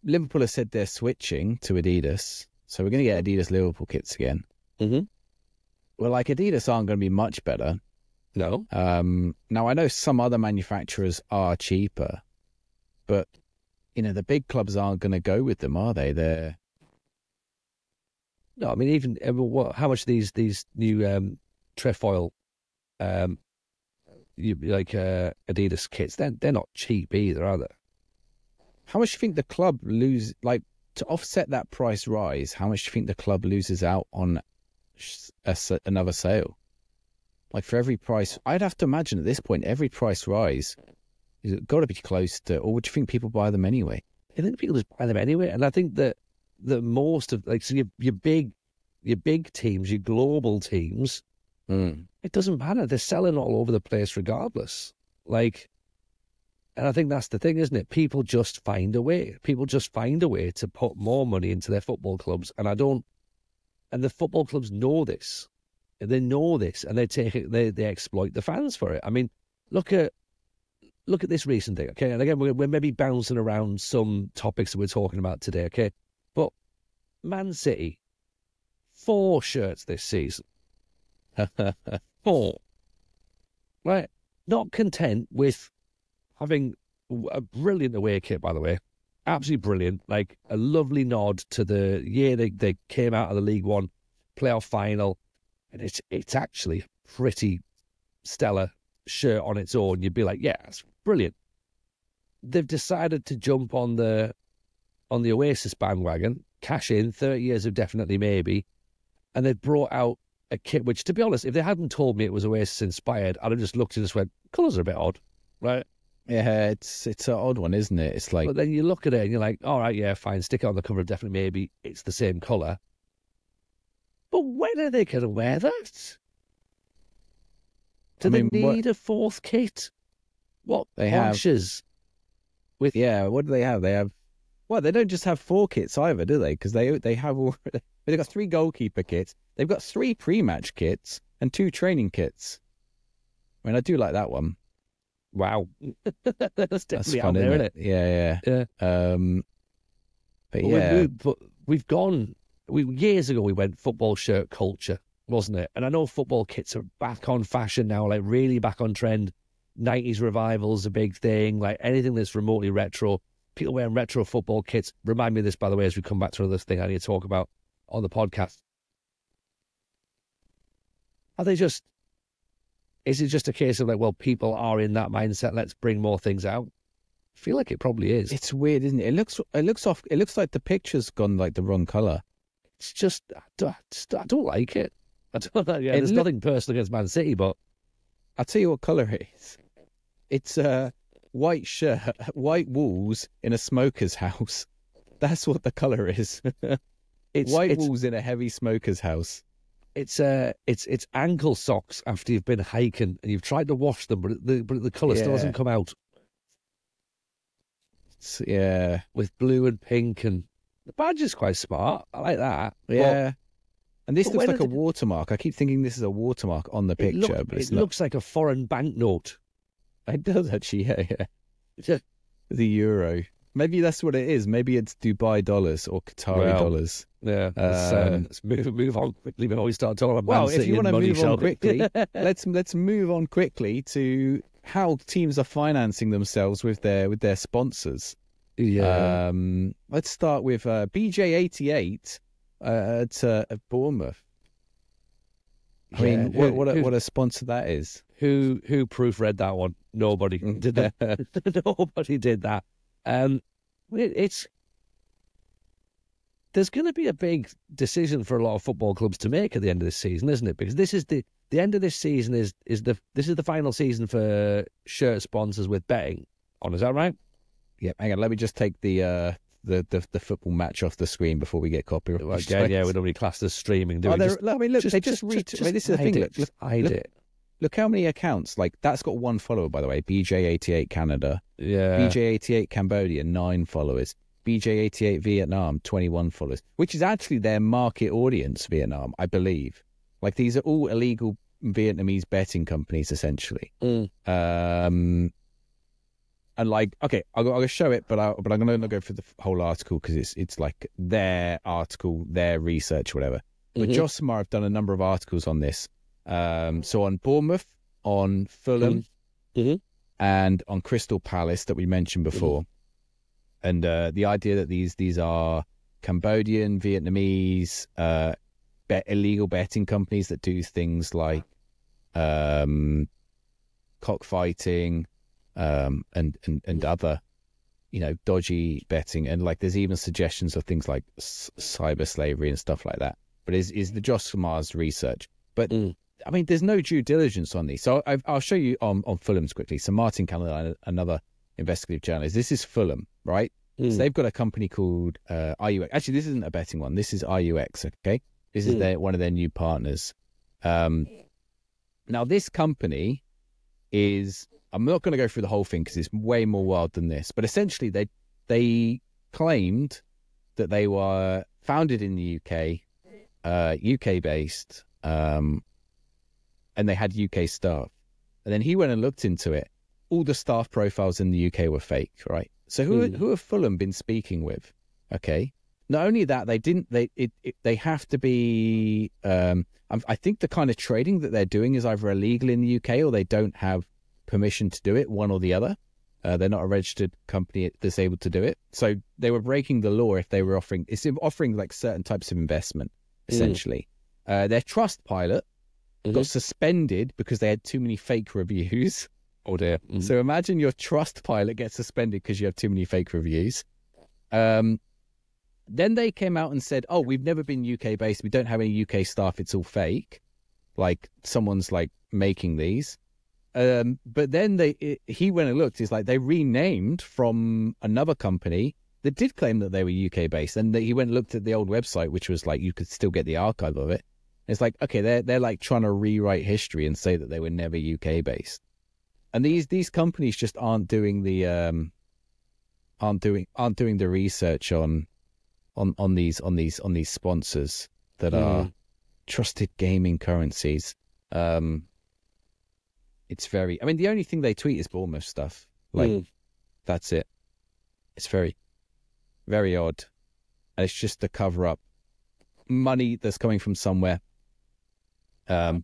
Liverpool has said they're switching to Adidas. So we're going to get Adidas Liverpool kits again.
Mm-hmm.
Well, like, Adidas aren't going to be much better.
No.
Now, I know some other manufacturers are cheaper, but, the big clubs aren't going to go with them, are they?
No, I mean, even how much these new trefoil, Adidas kits, they're not cheap either, are they?
How much do you think the club lose, like, to offset that price rise, how much do you think the club loses out on another sale? Like, for every price, I'd have to imagine at this point, every price rise has got to be close to, or would you think people buy them anyway?
I think people just buy them anyway. And I think that most of, like, so your big teams, your global teams, it doesn't matter. They're selling all over the place regardless. Like, and I think that's the thing, isn't it? People just find a way. People just find a way to put more money into their football clubs. And the football clubs know this. They know this, and they take it. They exploit the fans for it. I mean, look at this recent thing, okay? And again, we're maybe bouncing around some topics that we're talking about today, okay? But Man City, 4 shirts this season. 4. Right? Not content with having a brilliant away kit, by the way. Absolutely brilliant. Like, a lovely nod to the year they came out of the League One playoff final. And it's actually a pretty stellar shirt on its own. You'd be like, yeah, it's brilliant. They've decided to jump on the Oasis bandwagon, cash in, 30 years of definitely maybe, and they've brought out a kit which, to be honest, if they hadn't told me it was Oasis inspired, I'd have just looked and just went, colours are a bit odd, right?
Yeah, it's an odd one, isn't it? It's like,
but then you look at it and you're like, all right, yeah, fine, stick it on the cover of definitely maybe, it's the same colour. But when are they going to wear that? Do they need a 4th kit? What
they
clashes with?
Yeah, what do they have? They have, well, they don't just have 4 kits either, do they? Because they've got 3 goalkeeper kits. They've got 3 pre-match kits and 2 training kits. I mean, I do like that one.
Wow, that's definitely
fun,
out there, isn't it?
Yeah. But But yeah,
we've gone. Years ago we went football shirt culture, wasn't it? And I know football kits are back on fashion now, like really back on trend. 90s revival's a big thing. Like anything that's remotely retro. People wearing retro football kits. Remind me of this, by the way, as we come back to another thing I need to talk about on the podcast. Are they just? Is it just a case of like, well, people are in that mindset? Let's bring more things out. I feel like it probably is.
It's weird, isn't it? It looks like the picture's gone like the wrong color.
It's just I don't like it. I don't know. Yeah, there's nothing personal against Man City, but
I'll tell you what color it is. It's a white shirt, white walls in a smoker's house. That's what the color is. It's white walls in a heavy smoker's house.
It's ankle socks after you've been hiking and you've tried to wash them, but the colour still hasn't come out.
Yeah,
with blue and pink, and the badge is quite smart. I like that.
Yeah, and this looks like a watermark. I keep thinking this is a watermark on the picture, but
it looks like a foreign banknote.
It does actually. Yeah. The euro. Maybe that's what it is. Maybe it's Dubai dollars or Qatari dollars.
Yeah. Let's move on quickly before we start talking about Man City.
If you want to move on quickly, let's move on quickly to how teams are financing themselves with their sponsors.
Yeah.
Let's start with BJ88 at Bournemouth. I mean, what a sponsor that is.
Who proofread that one? Nobody did that. Nobody did that. There's going to be a big decision for a lot of football clubs to make at the end of this season, isn't it? Because this is the end of this season is the final season for shirt sponsors with betting on. Is that right?
Yeah. Hang on. Let me just take the football match off the screen before we get copyright.
Again, yeah, we don't really class as streaming, do we?
I mean, look, this is the thing.
Look, hide it.
Look how many accounts. Like that's got one follower, by the way. BJ88 Canada.
Yeah.
BJ88 Cambodia, 9 followers. BJ88 Vietnam, 21 followers. Which is actually their market audience, Vietnam, I believe. Like these are all illegal Vietnamese betting companies, essentially. And like, okay, I'm going to show it, but I'm going to go for the whole article because it's like their article, their research, whatever. But Josimar have done a number of articles on this. So on Bournemouth, on Fulham, and on Crystal Palace that we mentioned before. And the idea that these are Cambodian, Vietnamese, illegal betting companies that do things like cockfighting, and other, dodgy betting, and like there's even suggestions of things like cyber slavery and stuff like that. But is the Josimar's research? But I mean, there's no due diligence on these. So I'll show you on Fulham's quickly. So Martin Callanan, another investigative journalist. This is Fulham, right? So they've got a company called RUX. Actually, this isn't a betting one. This is RUX. Okay, this is one of their new partners. Now this company is. I'm not going to go through the whole thing because it's way more wild than this. But essentially, they claimed that they were founded in the UK, UK based, and they had UK staff. And then he went and looked into it. All the staff profiles in the UK were fake, right? So who have Fulham been speaking with? Okay. Not only that, they have to be. I think the kind of trading that they're doing is either illegal in the UK or they don't have permission to do it, one or the other. They're not a registered company that's able to do it. So they were breaking the law if they were offering like certain types of investment, essentially. Their Trustpilot got suspended because they had too many fake reviews.
Oh dear.
So imagine your Trustpilot gets suspended because you have too many fake reviews. Then they came out and said, oh, we've never been UK based. We don't have any UK staff. It's all fake. Like someone's like making these. But then he went and looked. It's like they renamed from another company that did claim that they were UK based, and he went and looked at the old website, which was like you could still get the archive of it. It's like, okay, they're like trying to rewrite history and say that they were never UK based, and these companies just aren't doing the research on these sponsors that are trusted gaming currencies. It's very. I mean, the only thing they tweet is Bournemouth stuff. Like, that's it. It's very, very odd. and it's just to cover up money that's coming from somewhere, and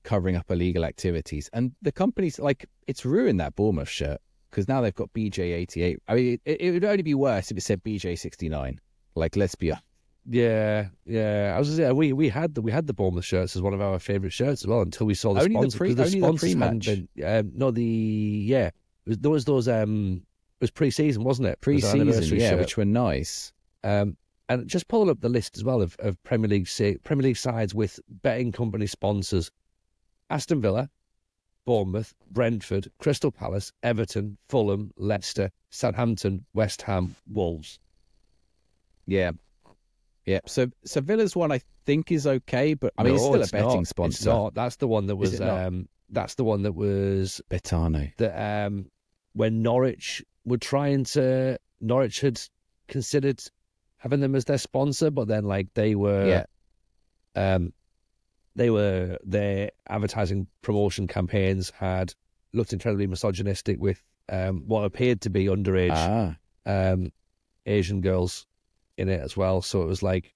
covering up illegal activities. And the company's like, it's ruined that Bournemouth shirt because now they've got BJ88. I mean, it would only be worse if it said BJ69. Like, let's be honest.
Yeah. I was gonna say we had the Bournemouth shirts as one of our favourite shirts as well until we saw the
Only
sponsor.
the pre-match.
There was those. It was pre-season, wasn't it?
Pre-season, yeah, which were nice.
And just pulling up the list as well of Premier League sides with betting company sponsors: Aston Villa, Bournemouth, Brentford, Crystal Palace, Everton, Fulham, Leicester, Southampton, West Ham, Wolves.
Yeah. So Villa's one I think is okay, but I mean it's still a betting sponsor.
It's not. That's the one that was. That's the one that was
Betano.
That when Norwich had considered having them as their sponsor, but then like their advertising promotion campaigns had looked incredibly misogynistic with what appeared to be underage Asian girls in it as well. So it was like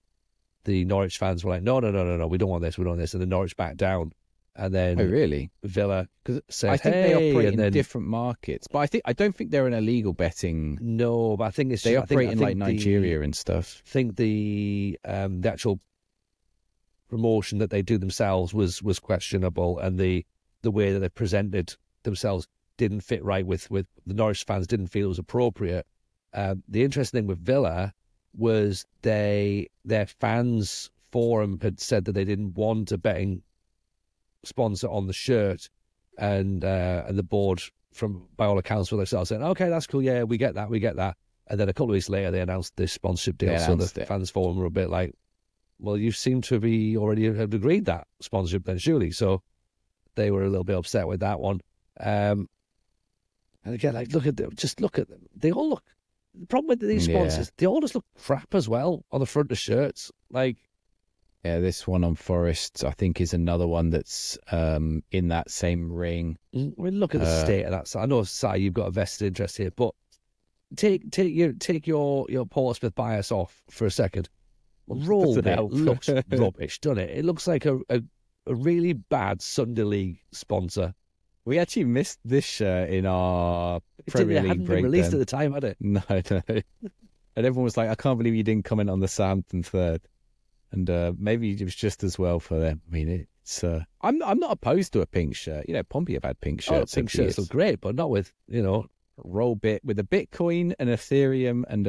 the Norwich fans were like, no, we don't want this, and then Norwich backed down, and then
really
Villa said,
I think they operate in different markets, but I don't think they're an illegal betting.
No, but I think
they operate in like Nigeria and stuff.
I think the actual promotion that they do themselves was questionable, and the way that they presented themselves didn't fit right with the Norwich fans. Didn't feel it was appropriate. The interesting thing with Villa was their fans forum had said that they didn't want a betting sponsor on the shirt, and the board, by all accounts, for themselves saying, okay, that's cool, yeah, we get that, and then a couple of weeks later they announced this sponsorship deal. So the fans forum were a bit like, well, you seem to be already have agreed that sponsorship then, surely. So they were a little bit upset with that one. And again, like look at them. They all look. The problem with these sponsors, they all just look crap as well on the front of shirts. Like,
yeah, this one on Forest, I think, is another one that's in that same ring.
I mean, look at the state of that. So I know, Si, you've got a vested interest here, but take your Portsmouth bias off for a second. Roll bit looks rubbish, doesn't it? It looks like a really bad Sunday League sponsor.
We actually missed this shirt in our Premier League breakdown. It hadn't been
released at the time, had it?
No. And everyone was like, I can't believe you didn't comment on the Southampton third. And maybe it was just as well for them. I mean, it's I'm not opposed to a pink shirt. You know, Pompey have had pink shirts.
Pink shirts look great, but not with,
roll bit with a Bitcoin, an Ethereum, and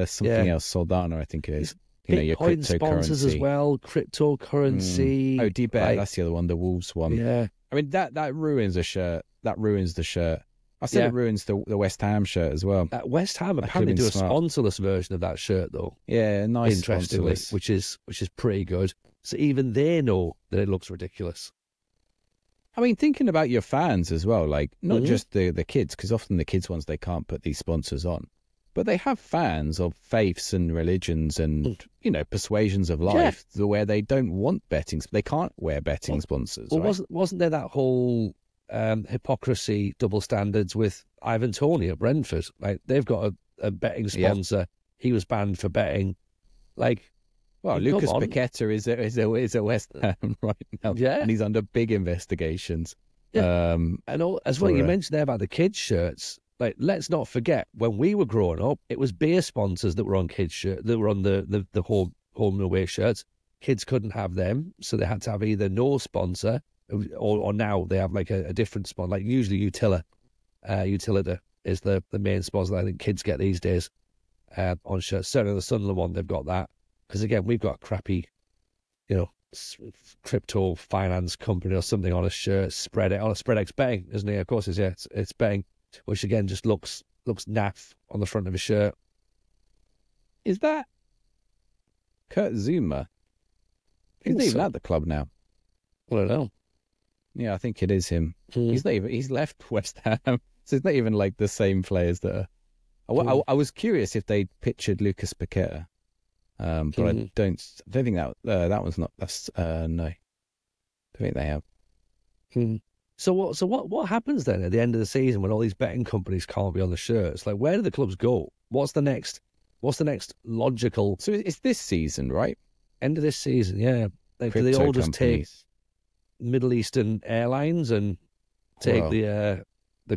something else, Solana, I think it is.
Your sponsors as well, cryptocurrency.
Oh, D-Bet, that's the other one, the Wolves one.
Yeah.
I mean, that ruins a shirt. That ruins the shirt. I said it ruins the West Ham shirt as well.
West Ham apparently do a sponsorless version of that shirt, though.
Yeah, nice.
Interestingly, which is pretty good. So even they know that it looks ridiculous.
I mean, thinking about your fans as well, like not just the kids, because often the kids ones they can't put these sponsors on, but they have fans of faiths and religions and persuasions of life where they don't want betting. They can't wear betting sponsors.
Well,
right?
wasn't there that whole hypocrisy, double standards with Ivan Toney at Brentford? Like they've got a betting sponsor. Yeah. He was banned for betting. Like,
well, Lucas Paqueta is a West Ham right now, and he's under big investigations.
Yeah. And as well, you mentioned there about the kids' shirts. Like, let's not forget, when we were growing up, it was beer sponsors that were on kids' shirts, that were on the home and away shirts. Kids couldn't have them, so they had to have either no sponsor, or now they have like a different sponsor. Like usually Utilita is the main sponsor that I think kids get these days on shirts. Certainly the Sunderland one, they've got that. Because again, we've got a crappy, crypto finance company or something on a shirt, SpreadX betting, isn't it? Of course, it's betting. Which again just looks naff on the front of a shirt.
Is that Kurt Zuma? He's not even at the club now.
I don't know.
Yeah, I think it is him. He's left West Ham, so it's not even like the same players that are. I was curious if they pictured Lucas Paqueta, but I don't think that one's not. That's no. I think they have.
So what happens then at the end of the season when all these betting companies can't be on the shirts? Like, where do the clubs go? What's the next what's the next logical
So it's this season, right?
end of this season? Yeah, do they all just take Middle Eastern airlines and take the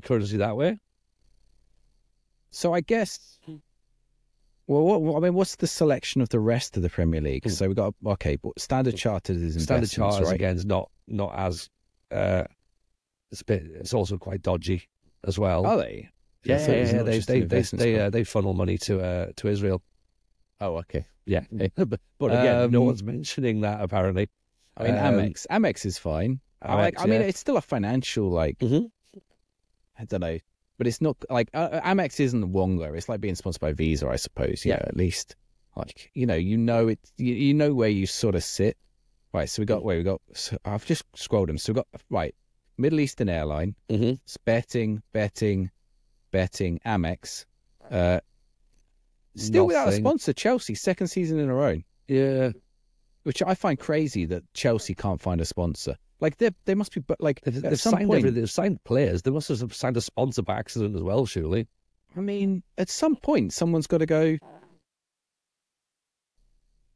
currency that way?
So I guess. Well, I mean, what's the selection of the rest of the Premier League? So we got Standard Chartered is
Standard Chartered
right?
again is not as it's also quite dodgy as well.
Are they?
Yeah, they funnel money to Israel.
Oh, okay.
Yeah, but again, no one's mentioning that apparently.
I mean, Amex is fine. I mean, it's still a financial I don't know, but it's not like Amex isn't Wonga. It's like being sponsored by Visa, I suppose. Yeah, at least like you know it. You know where you sort of sit. Right. So we got So I've just scrolled them. So we got Middle Eastern airline. It's betting. Amex. Still without a sponsor. Chelsea, second season in a row.
Yeah.
Which I find crazy that Chelsea can't find a sponsor. Like they must be, but like
they've signed players. They must have signed a sponsor by accident as well, surely.
I mean, at some point, someone's got to go.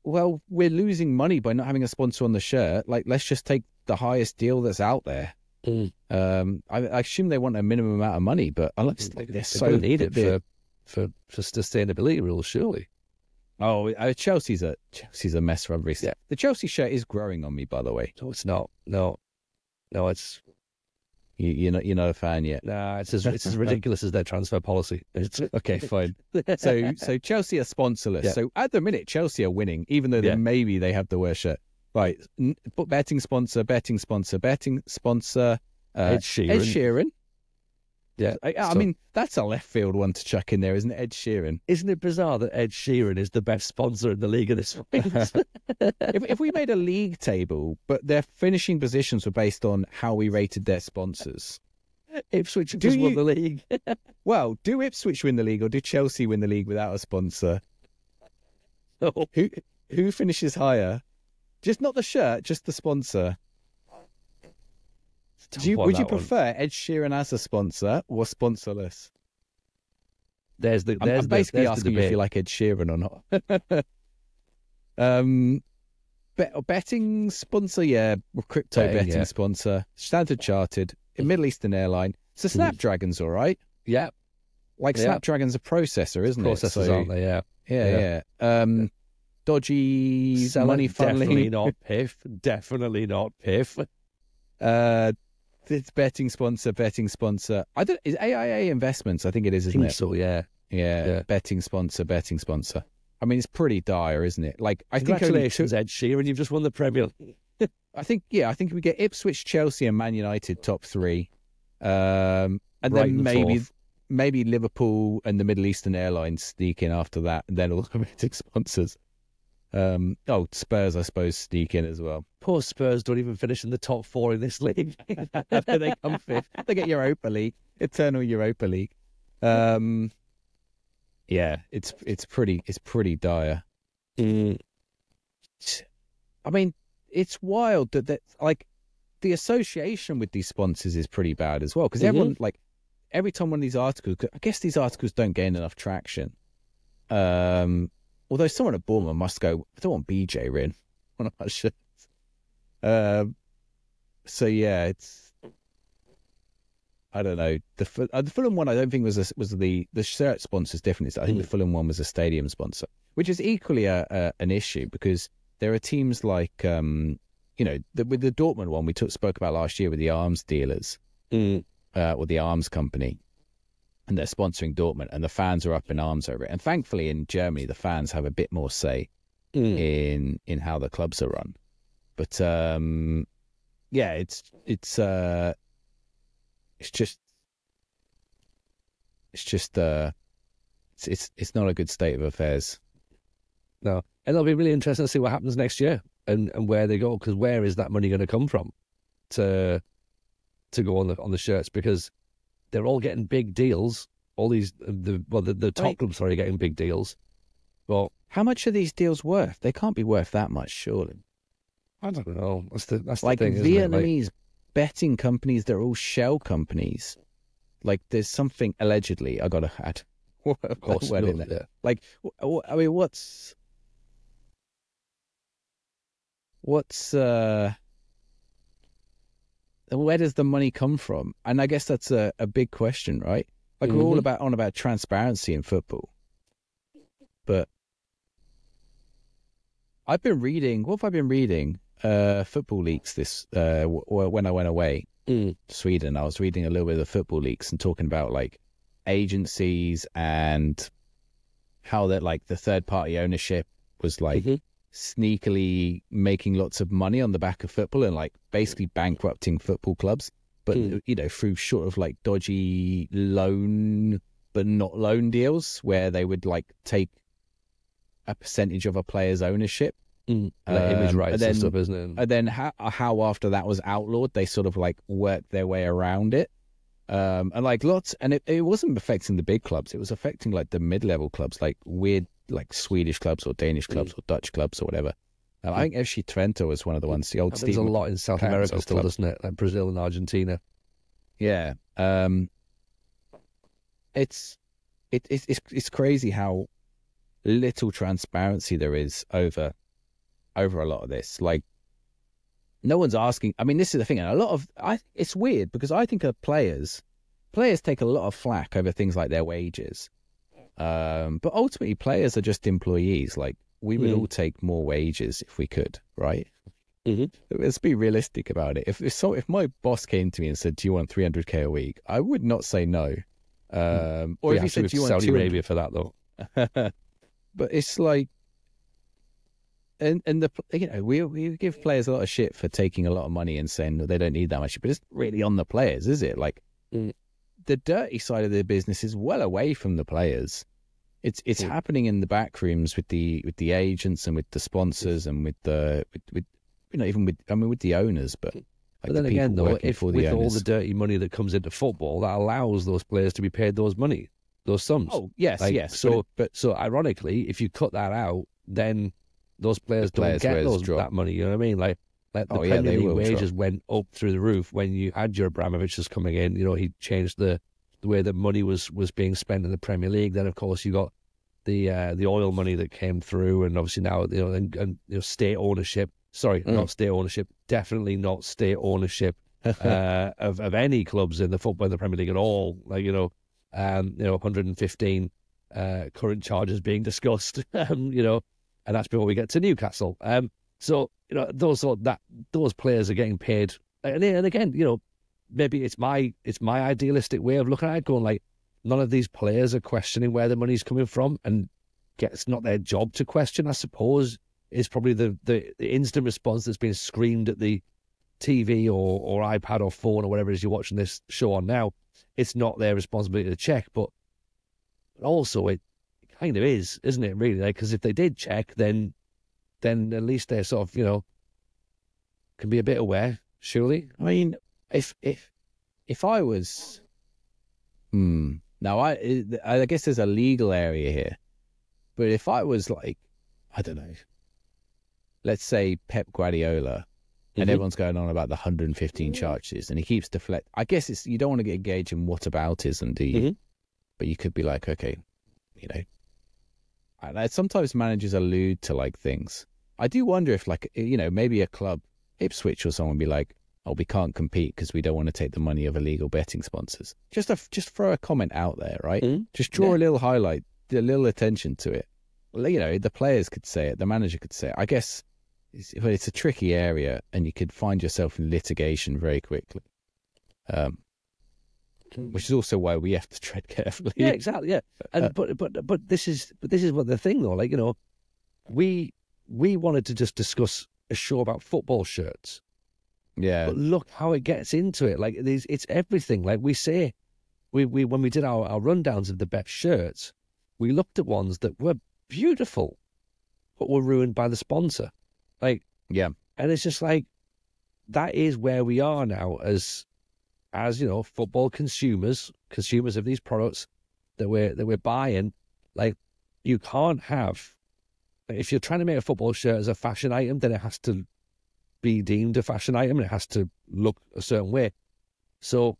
Well, we're losing money by not having a sponsor on the shirt. Like, let's just take the highest deal that's out there. I assume they want a minimum amount of money, but unless they're so
need it for sustainability rules, surely.
Oh, Chelsea's a mess rubbery. Yeah. The Chelsea shirt is growing on me, by the way.
No, it's not. No, it's
you're not a fan yet.
Nah, it's as ridiculous as their transfer policy.
Okay, fine. So Chelsea are sponsorless. Yeah. So at the minute, Chelsea are winning, even though maybe they have the worst shirt. Right, betting sponsor. Ed Sheeran.
Yeah,
I mean, that's a left field one to chuck in there, isn't it? Ed Sheeran.
Isn't it bizarre that Ed Sheeran is the best sponsor in the league at this point?
if we made a league table, but their finishing positions were based on how we rated their sponsors.
Ipswich have just won the league.
Well, do Ipswich win the league or do Chelsea win the league without a sponsor?
No.
Who finishes higher? Just not the shirt, just the sponsor. Would you prefer Ed Sheeran as a sponsor or sponsorless? I'm basically asking you if you like Ed Sheeran or not. Betting sponsor, crypto betting sponsor, Standard Chartered, Middle Eastern airline. So Snapdragon's all right.
Yeah,
Snapdragon's a processor, isn't it?
Processors, aren't they?
Yeah. Dodgy money funneling.
Definitely not PIF.
It's betting sponsor. Is AIA Investments? I think it is, isn't it?
So, yeah.
Betting sponsor. I mean, it's pretty dire, isn't it? Like, I think
congratulations, Ed Sheeran, you've just won the Premier League.
I think we get Ipswich, Chelsea, and Man United top three, and then maybe Liverpool and the Middle Eastern Airlines sneak in after that, and then all the betting sponsors. Spurs, I suppose, sneak in as well.
Poor Spurs don't even finish in the top four in this league.
They come fifth. They get Europa League, eternal Europa League. It's pretty dire. I mean, it's wild that like the association with these sponsors is pretty bad as well, because everyone, like, every time one of these articles, I guess these articles don't gain enough traction. Although someone at Bournemouth must go, I don't want BJ written on our shirts. It's, I don't know. The Fulham one, I don't think was the shirt sponsors definitely. I think the Fulham one was a stadium sponsor, which is equally an issue, because there are teams like, with the Dortmund one we spoke about last year with the arms dealers, or the arms company. And they're sponsoring Dortmund, and the fans are up in arms over it. And thankfully, in Germany, the fans have a bit more say in how the clubs are run. But it's not a good state of affairs.
No, and it'll be really interesting to see what happens next year and where they go, because where is that money going to come from to go on the shirts? Because they're all getting big deals. All these, the top clubs are getting big deals. Well,
how much are these deals worth? They can't be worth that much, surely.
I don't know. That's
like
the thing,
Vietnamese betting companies. They're all shell companies. Like, there's something allegedly. I gotta add.
Of course,
word in there. Yeah. Like, I mean, what's where does the money come from? And I guess that's a big question, right? Like we're all about transparency in football, but I've been reading. What have I been reading? Football leaks. This when I went away to Sweden, I was reading a little bit of the football leaks and talking about like agencies and how that like the third party ownership was like sneakily making lots of money on the back of football and like basically bankrupting football clubs, but you know, through sort of like dodgy loan but not loan deals where they would like take a percentage of a player's ownership,
like image rights and stuff, isn't it?
And then how after that was outlawed, they sort of like worked their way around it. And like lots, and it wasn't affecting the big clubs. It was affecting like the mid-level clubs, like weird, like Swedish clubs or Danish clubs or Dutch clubs or whatever. I think FC Trento was one of the ones. The old
There's a lot in South America still, doesn't it? Like Brazil and Argentina.
Yeah, it's crazy how little transparency there is over a lot of this. Like, no one's asking. I mean, this is the thing. And it's weird because I think players take a lot of flack over things like their wages. But ultimately, players are just employees. Like, we would all take more wages if we could, right? Let's be realistic about it. If my boss came to me and said, "Do you want 300k a week?" I would not say no. Or if he said, "Do you want
Saudi Arabia for that though?"
But it's like, and we give players a lot of shit for taking a lot of money and saying that they don't need that much, but it's really on the players, is it? Like the dirty side of the business is well away from the players. It's happening in the back rooms with the agents and with the sponsors and with even with the owners, but.
But then again, though, if with all the dirty money that comes into football, that allows those players to be paid those sums.
Oh, yes, yes.
So ironically, if you cut that out, then those players don't get that money. You know what I mean? Like the Premier League wages went up through the roof when you had your Abramovich coming in. You know, he changed the way that money was being spent in the Premier League. Then, of course, you got the oil money that came through, and obviously now and state ownership. Sorry, not state ownership. Definitely not state ownership of any clubs in the Premier League at all. Like 115 current charges being discussed. And that's before we get to Newcastle. So those players are getting paid, and again, maybe it's my idealistic way of looking at it, going like, none of these players are questioning where the money's coming from, and it's not their job to question, I suppose. Is probably the instant response that's been screamed at the TV or iPad or phone or whatever it is you're watching this show on now. It's not their responsibility to check, but also it kind of is, isn't it? Really, because if they did check, then at least they're sort of can be a bit aware. Surely,
I mean, if I was, now I guess there's a legal area here, but if I was like, I don't know. Let's say Pep Guardiola, and everyone's going on about the 115 charges, and he keeps deflecting. I guess you don't want to get engaged in whataboutism, do you? But you could be like, okay, and sometimes managers allude to like things. I do wonder if maybe a club, Ipswich or someone, be like, oh, we can't compete because we don't want to take the money of illegal betting sponsors. Just throw a comment out there, right? Just draw a little highlight, a little attention to it. Well, the players could say it, the manager could say it. I guess it's a tricky area, and you could find yourself in litigation very quickly. Which is also why we have to tread carefully.
Yeah, exactly. Yeah, and but this is what the thing though. Like we wanted to just discuss a show about football shirts.
Yeah,
but look how it gets into it. Like it's everything. Like we say, we when we did our rundowns of the best shirts, we looked at ones that were beautiful, but were ruined by the sponsor. Like,
yeah,
and it's just like that is where we are now as football consumers of these products that we're buying. Like, you can't have, if you're trying to make a football shirt as a fashion item, then it has to be deemed a fashion item and it has to look a certain way. So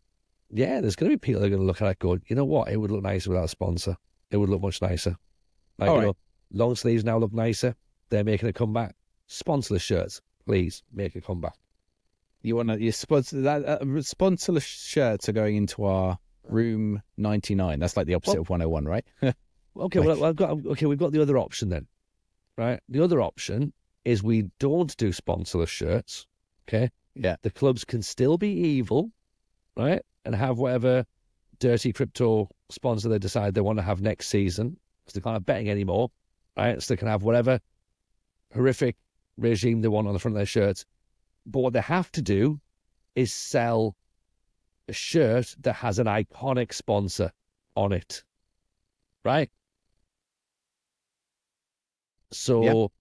yeah, there's going to be people that are going to look at it going, you know what, it would look nicer without a sponsor. It would look much nicer. Like,
All
you
right.
know, long sleeves now look nicer. They're making a comeback. Sponsorless shirts, please make a comeback.
You want to, you sponsor that sponsorless shirts are going into our room 99. That's like the opposite of 101, right?
Okay, well, we've got the other option then, right? The other option is we don't do sponsorless shirts. Okay.
Yeah.
The clubs can still be evil, right? And have whatever dirty crypto sponsor they decide they want to have next season, because they can't have betting anymore, right? So they can have whatever horrific regime they want on the front of their shirts. But what they have to do is sell a shirt that has an iconic sponsor on it, right? So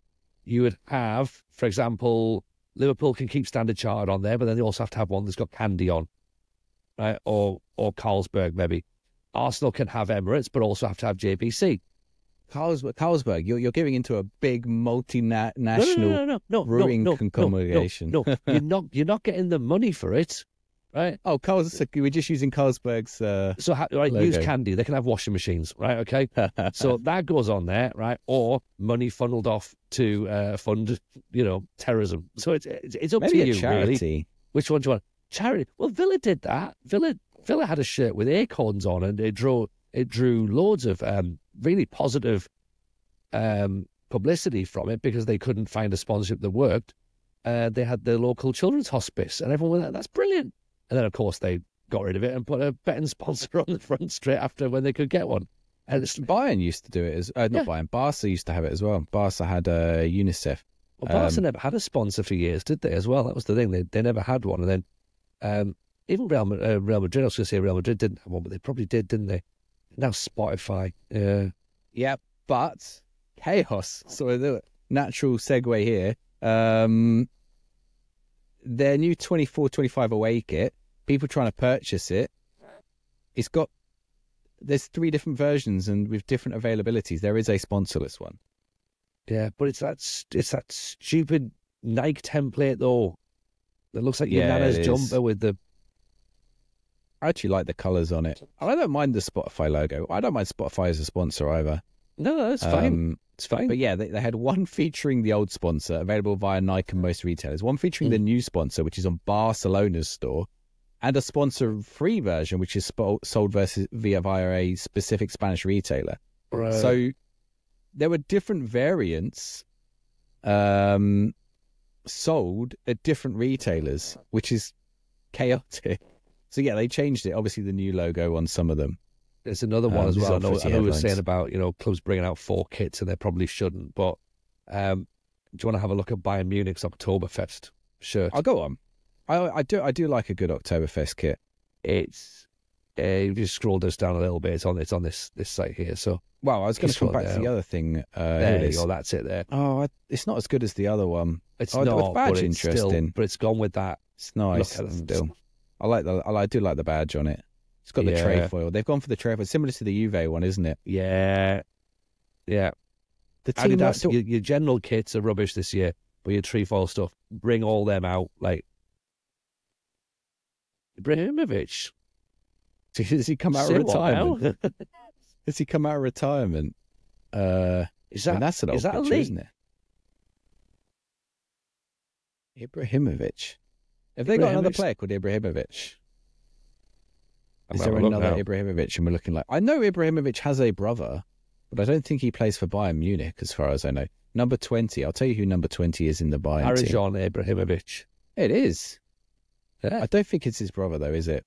you would have, for example, Liverpool can keep Standard Chartered on there, but then they also have to have one that's got Candy on, right? Or Carlsberg, maybe. Arsenal can have Emirates, but also have to have JBC.
Carlsberg, you're giving into a big multinational brewing congregation.
No, you're not getting the money for it, right?
Oh, we're just using Carlsberg's.
So use Candy. They can have washing machines, right? Okay, so that goes on there, right? Or money funneled off to fund, terrorism. So it's up
Maybe
to you,
charity.
really. Which one do you want? Charity. Well, Villa did that. Villa had a shirt with acorns on, and it drew loads of really positive publicity from it because they couldn't find a sponsorship that worked. They had the local children's hospice, and everyone went, "That's brilliant." And then, of course, they got rid of it and put a betting sponsor on the front straight after when they could get one. And
Bayern used to do it as Bayern. Barca used to have it as well. Barca had UNICEF.
Well, Barca never had a sponsor for years, did they? As well, that was the thing. They never had one, and then even Real Madrid. I was going to say Real Madrid didn't have one, but they probably did, didn't they? Now Spotify.
Yeah, but chaos. So the natural segue here. Their new 24-25 away kit, people trying to purchase it, there's 3 different versions and with different availabilities. There is a sponsorless one.
Yeah, but it's that stupid Nike template though. That looks like your Nana's jumper with the.
I actually like the colours on it. I don't mind the Spotify logo. I don't mind Spotify as a sponsor either.
No, that's fine. It's fine.
But yeah, they had one featuring the old sponsor, available via Nike and most retailers. One featuring the new sponsor, which is on Barcelona's store, and a sponsor-free version, which is sold via a specific Spanish retailer.
Right.
So there were different variants sold at different retailers, which is chaotic. So yeah, they changed it. Obviously, the new logo on some of them.
There's another one as well. I know we were saying about, clubs bringing out 4 kits and they probably shouldn't. But do you want to have a look at Bayern Munich's Oktoberfest shirt?
I'll go on. I do like a good Oktoberfest kit.
It's you just scroll this down a little bit. It's on this site here. So
I was going to come back to the other thing.
There you go. That's it there.
Oh, it's not as good as the other one.
It's not.
Badge interesting,
but it's gone with that.
It's nice still. I do like the badge on it. It's got the trefoil. They've gone for the trefoil, similar to the Juve one, isn't it?
Yeah. The team Adidas, your general kits are rubbish this year, but your trefoil stuff, bring all them out. Like Ibrahimovic.
Does he come out of retirement? Does he come out of retirement? That's an old picture, isn't it? Ibrahimovic. Have they got another player called Ibrahimovic? Is there another Ibrahimovic? And we're looking like... I know Ibrahimovic has a brother, but I don't think he plays for Bayern Munich, as far as I know. Number 20. I'll tell you who number 20 is in the Bayern team.
Arjan Ibrahimovic.
It is.
Yeah.
I don't think it's his brother, though, is it?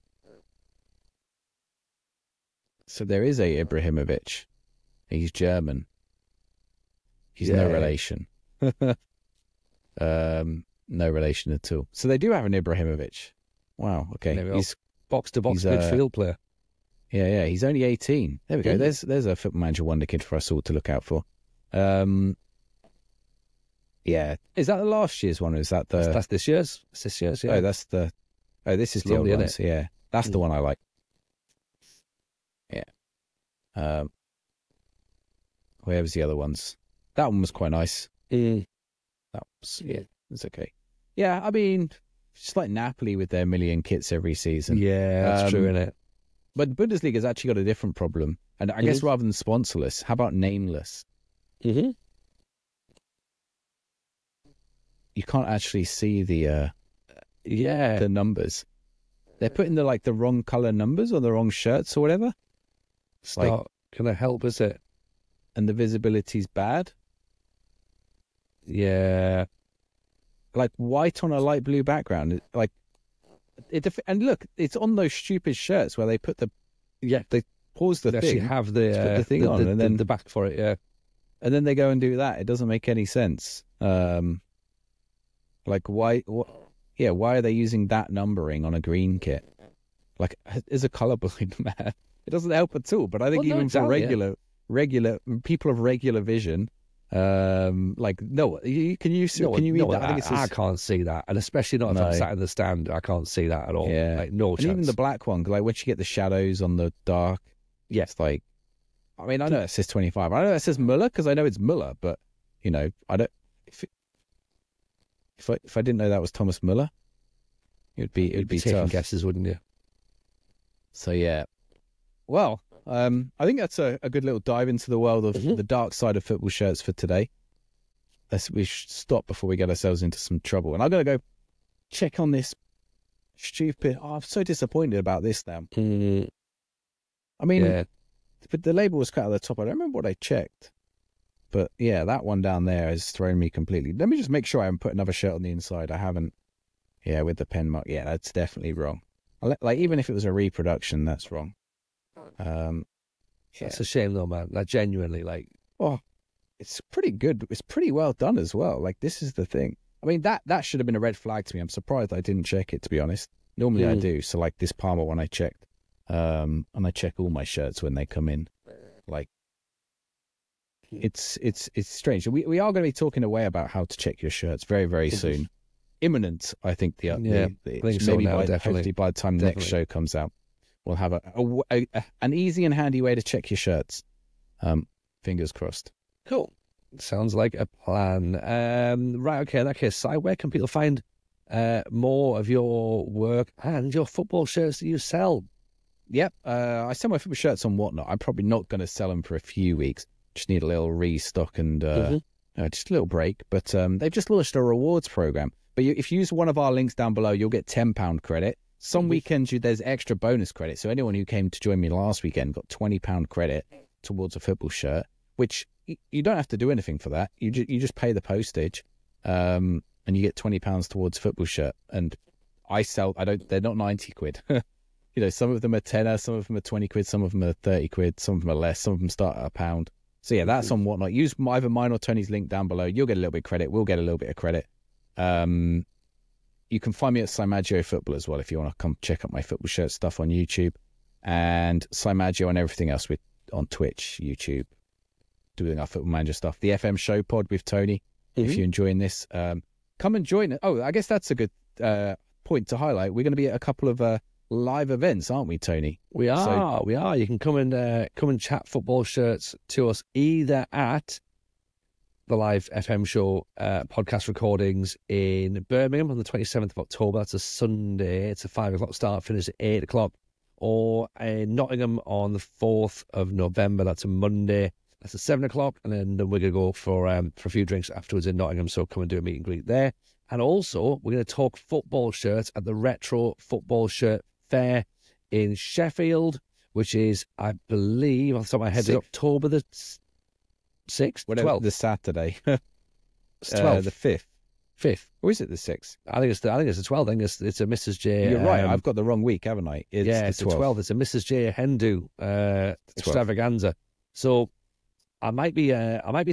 So there is a Ibrahimovic. He's German. He's no relation. No relation at all. So they do have an Ibrahimovic. Wow. Okay.
He's box-to-box midfield player.
Yeah. He's only 18. There we go. There's a Football Manager wonder kid for us all to look out for. Yeah. Is that the last year's one? Or is that the?
That's this year's. It's this year's. Yeah.
Oh, this is the old one. Yeah. That's the one I like. Yeah. Where was the other ones? That one was quite nice. That was it's okay. Yeah, I mean, just like Napoli with their million kits every season.
Yeah, that's true, isn't it?
But Bundesliga's actually got a different problem. And I guess rather than sponsorless, how about nameless?
Mm-hmm.
You can't actually see the numbers. They're putting the wrong color numbers or the wrong shirts or whatever.
It's not gonna help, is it?
And the visibility's bad.
Yeah.
Like white on a light blue background. Like and look, it's on those stupid shirts where they put they pause the
they
thing.
Actually have
put the thing on and then
the back for it, yeah.
And then they go and do that. It doesn't make any sense. Like why are they using that numbering on a green kit? Like, as a colorblind man, it doesn't help at all. But I think for regular people of regular vision, can you read that?
I can't see that, and especially not if I'm sat in the stand, I can't see that at all.
Yeah,
like, no chance.
And even the black one, like once you get the shadows on the dark, it's like, I mean, I know it says 25. I know it says Muller because I know it's Muller, but I don't. If I didn't know that was Thomas Muller, it'd be
taking
tough.
Guesses, wouldn't you?
So yeah, well, I think that's a good little dive into the world of the dark side of football shirts for today. We should stop before we get ourselves into some trouble. And I'm going to go check on this stupid. Oh, I'm so disappointed about this now. I mean, but the label was cut at the top. I don't remember what I checked. But yeah, that one down there has thrown me completely. Let me just make sure I haven't put another shirt on the inside. I haven't. Yeah, with the pen mark. Yeah, that's definitely wrong. Like, even if it was a reproduction, that's wrong.
That's a shame though, man. Like, genuinely, like.
Oh, it's pretty good. It's pretty well done as well. Like, this is the thing. I mean, that should have been a red flag to me. I'm surprised I didn't check it, to be honest. Normally I do. So like this Palmer one I checked. And I check all my shirts when they come in. Like, it's strange. We are going to be talking away about how to check your shirts very, very soon. Imminent, I think. Hopefully by the time the next show comes out, we'll have an easy and handy way to check your shirts. Fingers crossed.
Cool. Sounds like a plan. Right, okay, in that case, Si, where can people find more of your work and your football shirts that you sell?
Yep, I sell my football shirts on Whatnot. I'm probably not going to sell them for a few weeks. Just need a little restock and just a little break. But they've just launched a rewards program. But if you use one of our links down below, you'll get £10 credit. Some weekends there's extra bonus credit. So anyone who came to join me last weekend got £20 credit towards a football shirt, which you don't have to do anything for that. You just pay the postage, and you get £20 towards football shirt. And they're not 90 quid. Some of them are tenner, some of them are 20 quid, some of them are 30 quid, some of them are less, some of them start at £1. So yeah, that's on Whatnot. Use either mine or Tony's link down below. You'll get a little bit of credit. We'll get a little bit of credit. You can find me at Slimaggio Football as well if you want to come check out my football shirt stuff on YouTube, and Slimaggio and everything else on Twitch, YouTube, doing our Football Manager stuff. The FM Show Pod with Tony. If you're enjoying this, come and join it. Oh, I guess that's a good point to highlight. We're going to be at a couple of live events, aren't we, Tony?
We are. You can come and chat football shirts to us either at the live FM show podcast recordings in Birmingham on the 27th of October. That's a Sunday. It's a 5 o'clock start, finish at 8 o'clock. Or in Nottingham on the 4th of November. That's a Monday. That's at 7 o'clock. And then we're going to go for a few drinks afterwards in Nottingham. So come and do a meet and greet there. And also, we're going to talk football shirts at the Retro Football Shirt Fair in Sheffield, which is, I believe, off the top of my head, October the 6th?
Whatever,
12th.
the Saturday.
It's 12th.
The 5th.
5th.
Or is it the 6th?
I think it's the 12th. I think it's a Mrs. J.
You're right. I've got the wrong week, haven't I?
It's the 12th. It's a Mrs. J. Hendu extravaganza. So I might be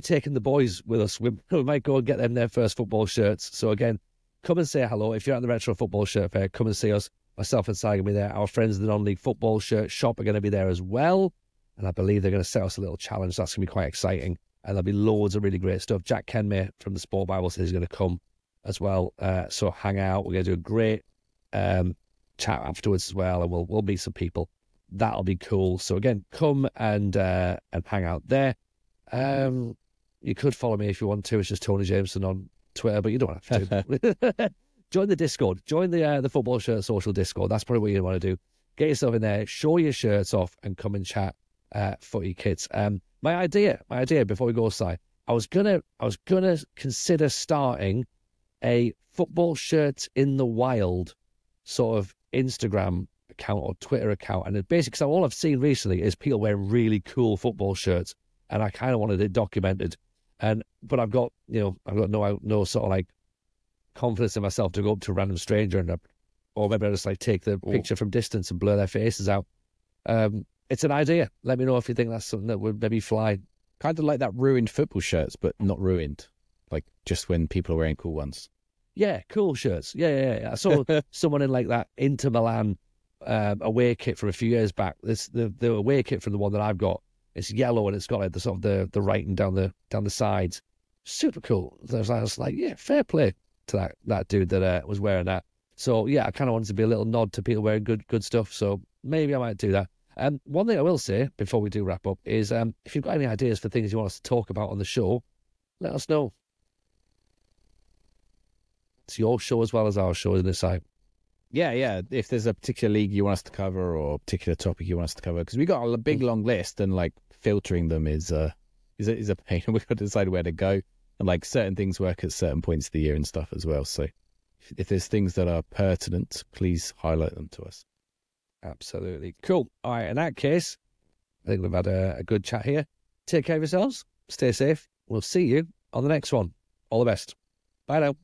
taking the boys with us. We might go and get them their first football shirts. So again, come and say hello. If you're at the Retro Football Shirt Fair, come and see us. Myself and Si are going to be there. Our friends at the Non-League Football Shirt Shop are going to be there as well. And I believe they're going to set us a little challenge. That's going to be quite exciting. And there'll be loads of really great stuff. Jack Kenmay from the Sport Bible says he's going to come as well. So hang out. We're going to do a great chat afterwards as well. And we'll meet some people. That'll be cool. So again, come and hang out there. You could follow me if you want to. It's just Tony Jameson on Twitter, but you don't have to. Join the Discord. Join the Football Shirt Social Discord. That's probably what you want to do. Get yourself in there, show your shirts off, and come and chat footy kits. My idea before we go aside, I was gonna consider starting a football shirts in the wild sort of Instagram account or Twitter account, and basically, all I've seen recently is people wearing really cool football shirts, and I kind of wanted it documented. But I've got no sort of like confidence in myself to go up to a random stranger or maybe I just like take the picture from distance and blur their faces out. It's an idea. Let me know if you think that's something that would maybe fly.
Kind of like that ruined football shirts, but not ruined. Like just when people are wearing cool ones.
Yeah, cool shirts. Yeah. I saw someone in like that Inter Milan away kit from a few years back. The away kit from the one that I've got. It's yellow and it's got like the sort of the writing down the sides. Super cool. So I was like, yeah, fair play to that dude that was wearing that. So yeah, I kind of wanted to be a little nod to people wearing good stuff. So maybe I might do that. One thing I will say before we do wrap up is if you've got any ideas for things you want us to talk about on the show, let us know. It's your show as well as our show, isn't it, Si?
Yeah. If there's a particular league you want us to cover or a particular topic you want us to cover, because we got a big long list, and like filtering them is a pain. We've got to decide where to go, and like certain things work at certain points of the year and stuff as well. So if there's things that are pertinent, please highlight them to us.
Absolutely. Cool. All right. In that case, I think we've had a good chat here. Take care of yourselves. Stay safe. We'll see you on the next one. All the best. Bye now.